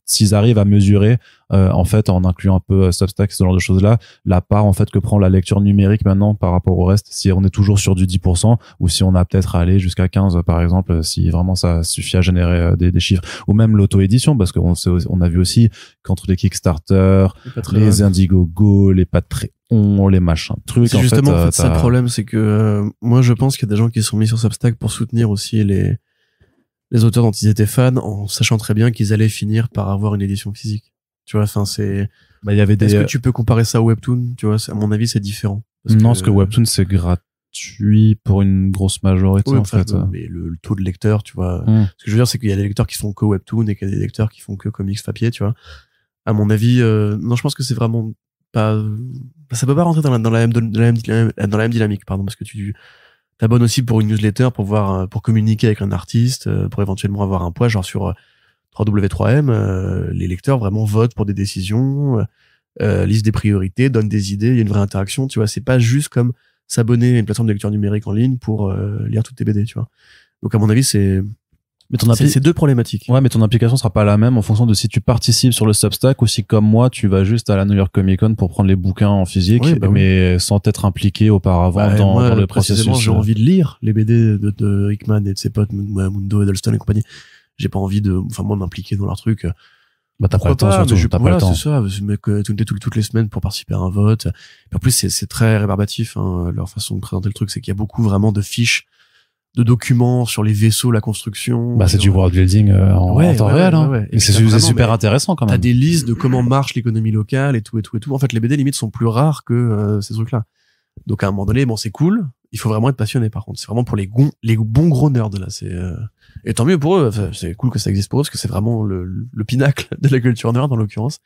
s'ils arrivent à mesurer, en fait, en incluant un peu Substack, ce genre de choses-là, la part, en fait, que prend la lecture numérique maintenant par rapport au reste, si on est toujours sur du 10% ou si on a peut-être à aller jusqu'à 15, par exemple, si vraiment ça suffit à générer des chiffres, ou même l'auto-édition, parce qu'on a vu aussi qu'entre les Kickstarter, les Indiegogo, les Patreon, les machins trucs, c'est justement en fait ça le problème, c'est que moi je pense qu'il y a des gens qui sont mis sur Substack pour soutenir aussi les auteurs dont ils étaient fans, en sachant très bien qu'ils allaient finir par avoir une édition physique. Tu vois, enfin c'est il y avait est-ce que tu peux comparer ça au Webtoon? Tu vois, à mon avis c'est différent. Parce que Webtoon c'est gratuit pour une grosse majorité, en fait. Mais le taux de lecteurs, tu vois. Ce que je veux dire, c'est qu'il y a des lecteurs qui font que Webtoon et qu'il y a des lecteurs qui font que comics papier, tu vois. À mon avis, non, je pense que c'est vraiment pas, ça peut pas rentrer dans la même dynamique, pardon, parce que tu t'abonnes aussi pour une newsletter pour communiquer avec un artiste, pour éventuellement avoir un poids, genre sur 3W3M, les lecteurs vraiment votent pour des décisions, lisent des priorités, donnent des idées, il y a une vraie interaction, tu vois. C'est pas juste comme s'abonner à une plateforme de lecture numérique en ligne pour lire toutes tes BD, tu vois. Donc à mon avis, c'est deux problématiques. Ouais, mais ton implication sera pas la même en fonction de si tu participes sur le Substack ou si, comme moi, tu vas juste à la New York Comic Con pour prendre les bouquins en physique, mais sans t'être impliqué auparavant dans le processus. J'ai envie de lire les BD de Hickman et de ses potes, Mundo, Edelstone et compagnie. J'ai pas envie moi, m'impliquer dans leur truc. Bah, t'as pas le temps, surtout. T'as pas le temps. C'est ça. Je me connecter toutes les semaines pour participer à un vote. Et en plus, c'est très rébarbatif, hein, leur façon de présenter le truc. C'est qu'il y a beaucoup vraiment de fiches, de documents sur les vaisseaux, la construction. Bah, c'est du world building, en temps réel, hein. Ouais. Et c'est super intéressant, quand même. T'as des listes de comment marche l'économie locale et tout. En fait, les BD, limite, sont plus rares que, ces trucs-là. Donc, à un moment donné, bon, c'est cool. Il faut vraiment être passionné, par contre. C'est vraiment pour les bons gros nerds, là. Et tant mieux pour eux. Enfin, c'est cool que ça existe pour eux, parce que c'est vraiment le pinacle de la culture nerd, en l'occurrence.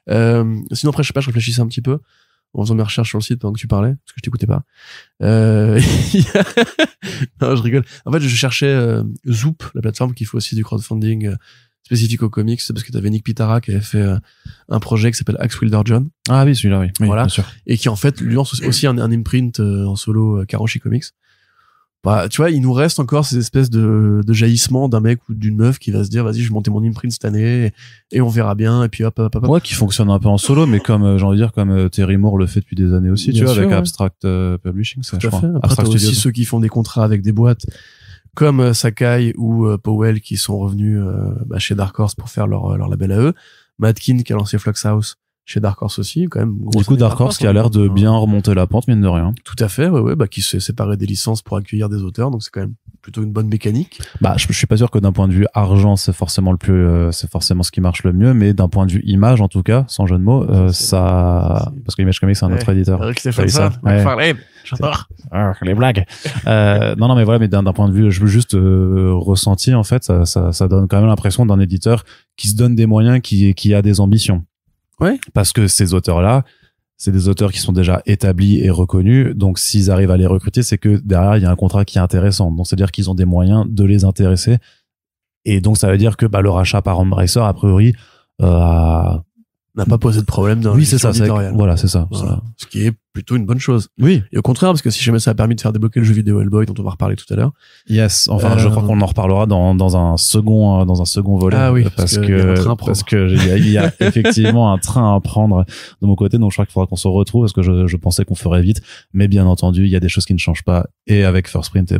Sinon, après, je sais pas, je réfléchissais un petit peu en faisant mes recherches sur le site pendant que tu parlais, parce que je t'écoutais pas. Non, je rigole. En fait, je cherchais Zoop, la plateforme qui fait aussi du crowdfunding spécifique aux comics, parce que t'avais Nick Pitara qui avait fait un projet qui s'appelle Axe Wilder John. Ah oui, celui-là, oui. Voilà. Bien sûr. Et qui, en fait, lui lance aussi un imprint en solo Karoshi Comics. Bah, tu vois, il nous reste encore ces espèces de jaillissements d'un mec ou d'une meuf qui va se dire, vas-y, je vais monter mon imprint cette année et on verra bien, et puis hop. Ouais, qui fonctionne un peu en solo, mais comme, j'ai envie de dire, comme Terry Moore le fait depuis des années aussi, bien tu vois, sûr, avec ouais. Abstract Publishing, ça, Tout je à crois. fait. Après, Abstract t'as aussi Studios. ceux qui font des contrats avec des boîtes, comme Sakai ou Powell, qui sont revenus chez Dark Horse pour faire leur label à eux. Madkin, qui a lancé Flux House chez Dark Horse aussi, quand même. Du coup, Dark Horse qui a l'air de bien remonter la pente, mine de rien. Tout à fait, ouais, qui s'est séparé des licences pour accueillir des auteurs, donc c'est quand même plutôt une bonne mécanique. Bah, je suis pas sûr que d'un point de vue argent, c'est forcément c'est forcément ce qui marche le mieux, mais d'un point de vue image, en tout cas, sans jeu de mots, parce que Image Comics, c'est un autre éditeur. Eric Stephenson, McFarlane, j'adore. Les blagues. Non, mais voilà, mais d'un point de vue, je veux juste ressenti, en fait, ça donne quand même l'impression d'un éditeur qui se donne des moyens, qui a des ambitions. Ouais. Parce que ces auteurs-là, c'est des auteurs qui sont déjà établis et reconnus. Donc, s'ils arrivent à les recruter, c'est que derrière, il y a un contrat qui est intéressant. Donc, c'est-à-dire qu'ils ont des moyens de les intéresser. Et donc, ça veut dire que, le rachat par Embracer, a priori, n'a pas posé de problème dans l'édition éditoriale. Voilà, c'est ça. Voilà. Ce qui est plutôt une bonne chose. Oui. Et au contraire, parce que si jamais ça a permis de faire débloquer le jeu vidéo Hellboy, dont on va reparler tout à l'heure. Yes. Enfin, je crois qu'on en reparlera dans un second volet. Ah oui. Parce que il y a effectivement un train à prendre de mon côté. Donc, je crois qu'il faudra qu'on se retrouve parce que je pensais qu'on ferait vite. Mais bien entendu, il y a des choses qui ne changent pas. Et avec First Print,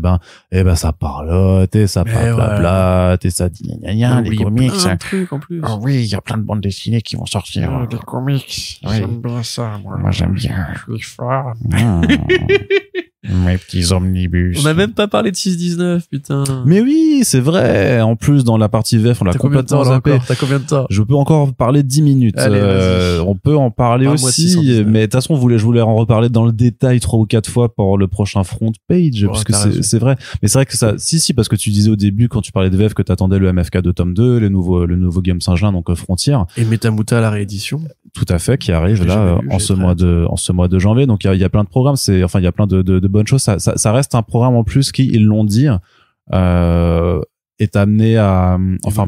ça parlotte et ça blablate et ça dit les comics. Plein de trucs en plus. Ah oui, il y a plein de bandes dessinées qui vont sortir. Les comics. Oui. J'aime bien ça, moi. Moi, j'aime bien. Je suis fort. Mes petits omnibus. On n'a même pas parlé de 6-19, putain. Mais oui, c'est vrai. En plus, dans la partie VF, on l'a complètement zappé. T'as combien de temps? Je peux encore parler 10 minutes. Allez, on peut en parler aussi, mais de toute façon, je voulais en reparler dans le détail 3 ou 4 fois pour le prochain front page, parce que c'est vrai. Mais c'est vrai que ça, si, parce que tu disais au début, quand tu parlais de VF, que t'attendais le MFK de tome 2, le nouveau Guillaume Saint-Gelin, donc Frontier. Et Metamuta, la réédition. Tout à fait, qui arrive là, en ce mois de janvier. Donc, il y a plein de programmes, il y a plein de bonnes choses. Ça reste un programme en plus qui, ils l'ont dit, est amené à,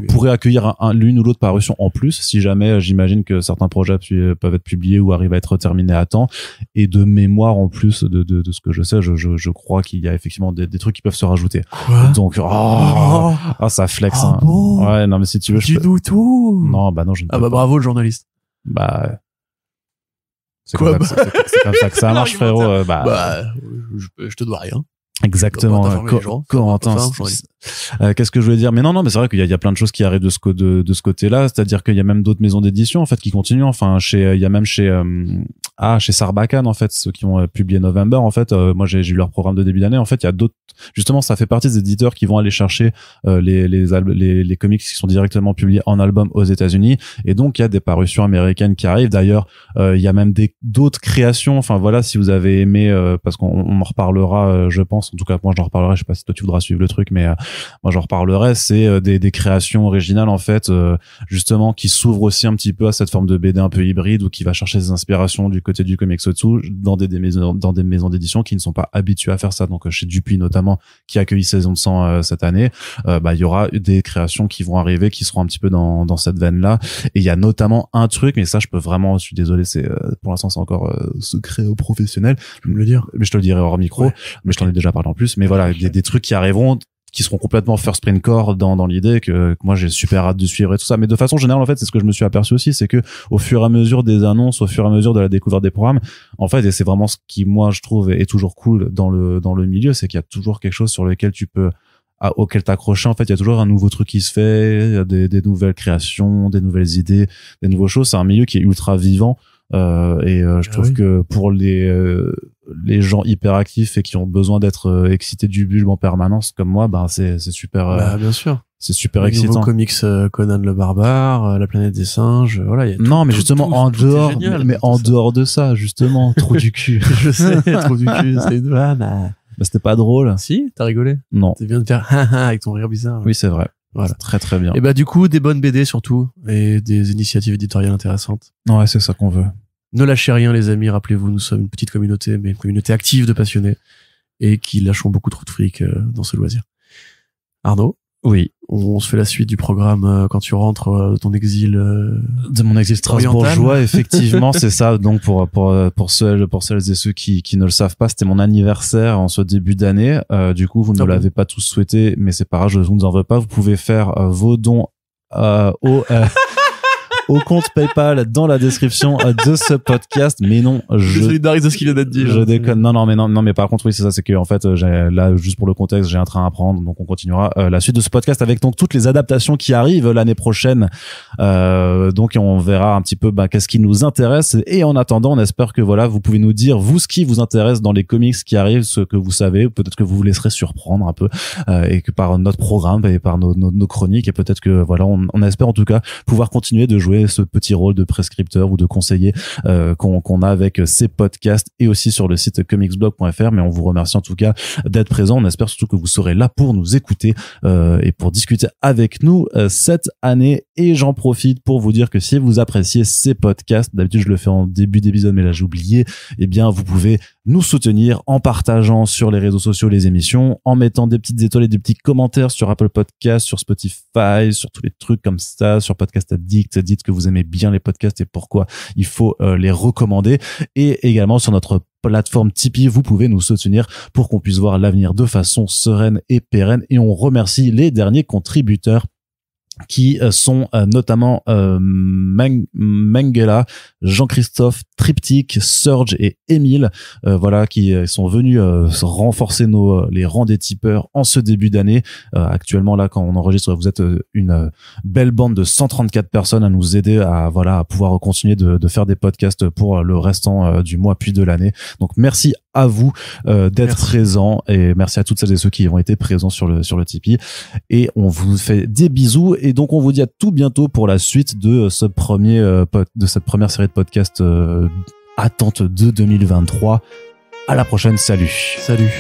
pourrait accueillir l'une ou l'autre parution en plus, si jamais, j'imagine que certains projets peuvent être publiés ou arrivent à être terminés à temps. Et de mémoire, en plus de ce que je sais, je crois qu'il y a effectivement des trucs qui peuvent se rajouter. Quoi? Donc, ça flex, hein. Bon, ouais, non, mais si tu veux, dis-nous tout. Non, bah non, je ne peux pas. Bravo, le journaliste. Bah, c'est comme ça que ça marche, frérot. Je te dois rien. Exactement. Corentin, qu'est-ce que je voulais dire? Mais non, mais c'est vrai qu'il y a plein de choses qui arrivent de ce côté-là. C'est-à-dire qu'il y a même d'autres maisons d'édition, en fait, qui continuent. Enfin, il y a même chez Sarbacane, en fait, ceux qui ont publié November, en fait, moi, j'ai eu leur programme de début d'année. En fait, il y a d'autres, justement, ça fait partie des éditeurs qui vont aller chercher, les comics qui sont directement publiés en album aux États-Unis. Et donc, il y a des parutions américaines qui arrivent. D'ailleurs, il y a même d'autres créations. Enfin, voilà, si vous avez aimé, parce qu'on en reparlera, je pense. En tout cas, moi, j'en reparlerai. Je sais pas si toi, tu voudras suivre le truc, mais moi, j'en reparlerai. C'est des créations originales, en fait, justement, qui s'ouvrent aussi un petit peu à cette forme de BD un peu hybride ou qui va chercher des inspirations du côté du comics au-dessous dans des maisons d'édition qui ne sont pas habituées à faire ça. Donc, chez Dupuis, notamment, qui a accueilli Saison de Sang cette année, il y aura des créations qui vont arriver, qui seront un petit peu dans cette veine-là. Et il y a notamment un truc, mais ça, je suis désolé, pour l'instant, c'est encore secret professionnel. Je peux me le dire. Mais je te le dirai hors micro. Ouais. Mais je t'en ai déjà parlé en plus. Mais voilà, des trucs qui arriveront, qui seront complètement first print core dans l'idée que moi j'ai super hâte de suivre et tout ça. Mais de façon générale, en fait, c'est ce que je me suis aperçu aussi, c'est que au fur et à mesure des annonces, au fur et à mesure de la découverte des programmes, en fait, et c'est vraiment ce qui, moi, je trouve est toujours cool dans le milieu, c'est qu'il y a toujours quelque chose sur lequel auquel t'accrocher. En fait, il y a toujours un nouveau truc qui se fait, il y a des nouvelles créations, des nouvelles idées, des nouvelles choses. C'est un milieu qui est ultra vivant. Je trouve que pour les gens hyperactifs et qui ont besoin d'être excités du bulbe en permanence comme moi, c'est super. Bien sûr. C'est super les excitant. Nouveaux comics Conan le barbare, La planète des singes, voilà. Y a non, mais justement en dehors, mais en dehors de ça, justement, trop du cul. Je sais, trop du cul, c'est une vanne. C'était pas drôle. Si, t'as rigolé. Non. Tu viens de faire avec ton rire bizarre. Oui, c'est vrai. Voilà. Très très bien. Et du coup, des bonnes BD surtout et des initiatives éditoriales intéressantes. Ouais, c'est ça qu'on veut. Ne lâchez rien, les amis. Rappelez-vous, nous sommes une petite communauté, mais une communauté active de passionnés et qui lâchons beaucoup trop de fric dans ce loisir. Arnaud. Oui. On se fait la suite du programme quand tu rentres de ton exil. De mon exil strasbourgeois, effectivement, c'est ça. Donc pour celles et ceux qui ne le savent pas, c'était mon anniversaire en ce début d'année. Du coup, vous ne l'avez pas tous souhaité, mais c'est pas grave, je ne vous en veux pas. Vous pouvez faire vos dons au compte PayPal dans la description de ce podcast. Mais non, je solidarise de ce qu'il vient d'être dit. Je déconne. Non, mais par contre, oui, c'est ça, c'est que, en fait, là, juste pour le contexte, j'ai un train à prendre. Donc, on continuera la suite de ce podcast avec donc toutes les adaptations qui arrivent l'année prochaine. Donc, on verra un petit peu, qu'est-ce qui nous intéresse. Et en attendant, on espère que, voilà, vous pouvez nous dire, vous, ce qui vous intéresse dans les comics qui arrivent, ce que vous savez. Peut-être que vous vous laisserez surprendre un peu, et que par notre programme et par nos chroniques. Et peut-être que, voilà, on espère en tout cas pouvoir continuer de jouer ce petit rôle de prescripteur ou de conseiller qu'on a avec ces podcasts et aussi sur le site comicsblog.fr. Mais on vous remercie en tout cas d'être présent. On espère surtout que vous serez là pour nous écouter et pour discuter avec nous cette année. Et j'en profite pour vous dire que si vous appréciez ces podcasts, d'habitude je le fais en début d'épisode mais là j'ai oublié, eh bien vous pouvez nous soutenir en partageant sur les réseaux sociaux les émissions, en mettant des petites étoiles et des petits commentaires sur Apple Podcasts, sur Spotify, sur tous les trucs comme ça, sur Podcast Addict. Dites que vous aimez bien les podcasts et pourquoi il faut les recommander. Et également sur notre plateforme Tipeee, vous pouvez nous soutenir pour qu'on puisse voir l'avenir de façon sereine et pérenne. Et on remercie les derniers contributeurs qui sont notamment Mengela, Jean-Christophe, Triptyque, Surge et Émile, voilà, qui sont venus renforcer les rangs des tipeurs en ce début d'année. Actuellement là, quand on enregistre, vous êtes une belle bande de 134 personnes à nous aider à pouvoir continuer de faire des podcasts pour le restant du mois puis de l'année. Donc merci à vous d'être Merci. présents, et merci à toutes celles et ceux qui ont été présents sur le Tipeee, et on vous fait des bisous, et donc on vous dit à tout bientôt pour la suite de cette première série de podcasts attente de 2023. À la prochaine, salut. Salut.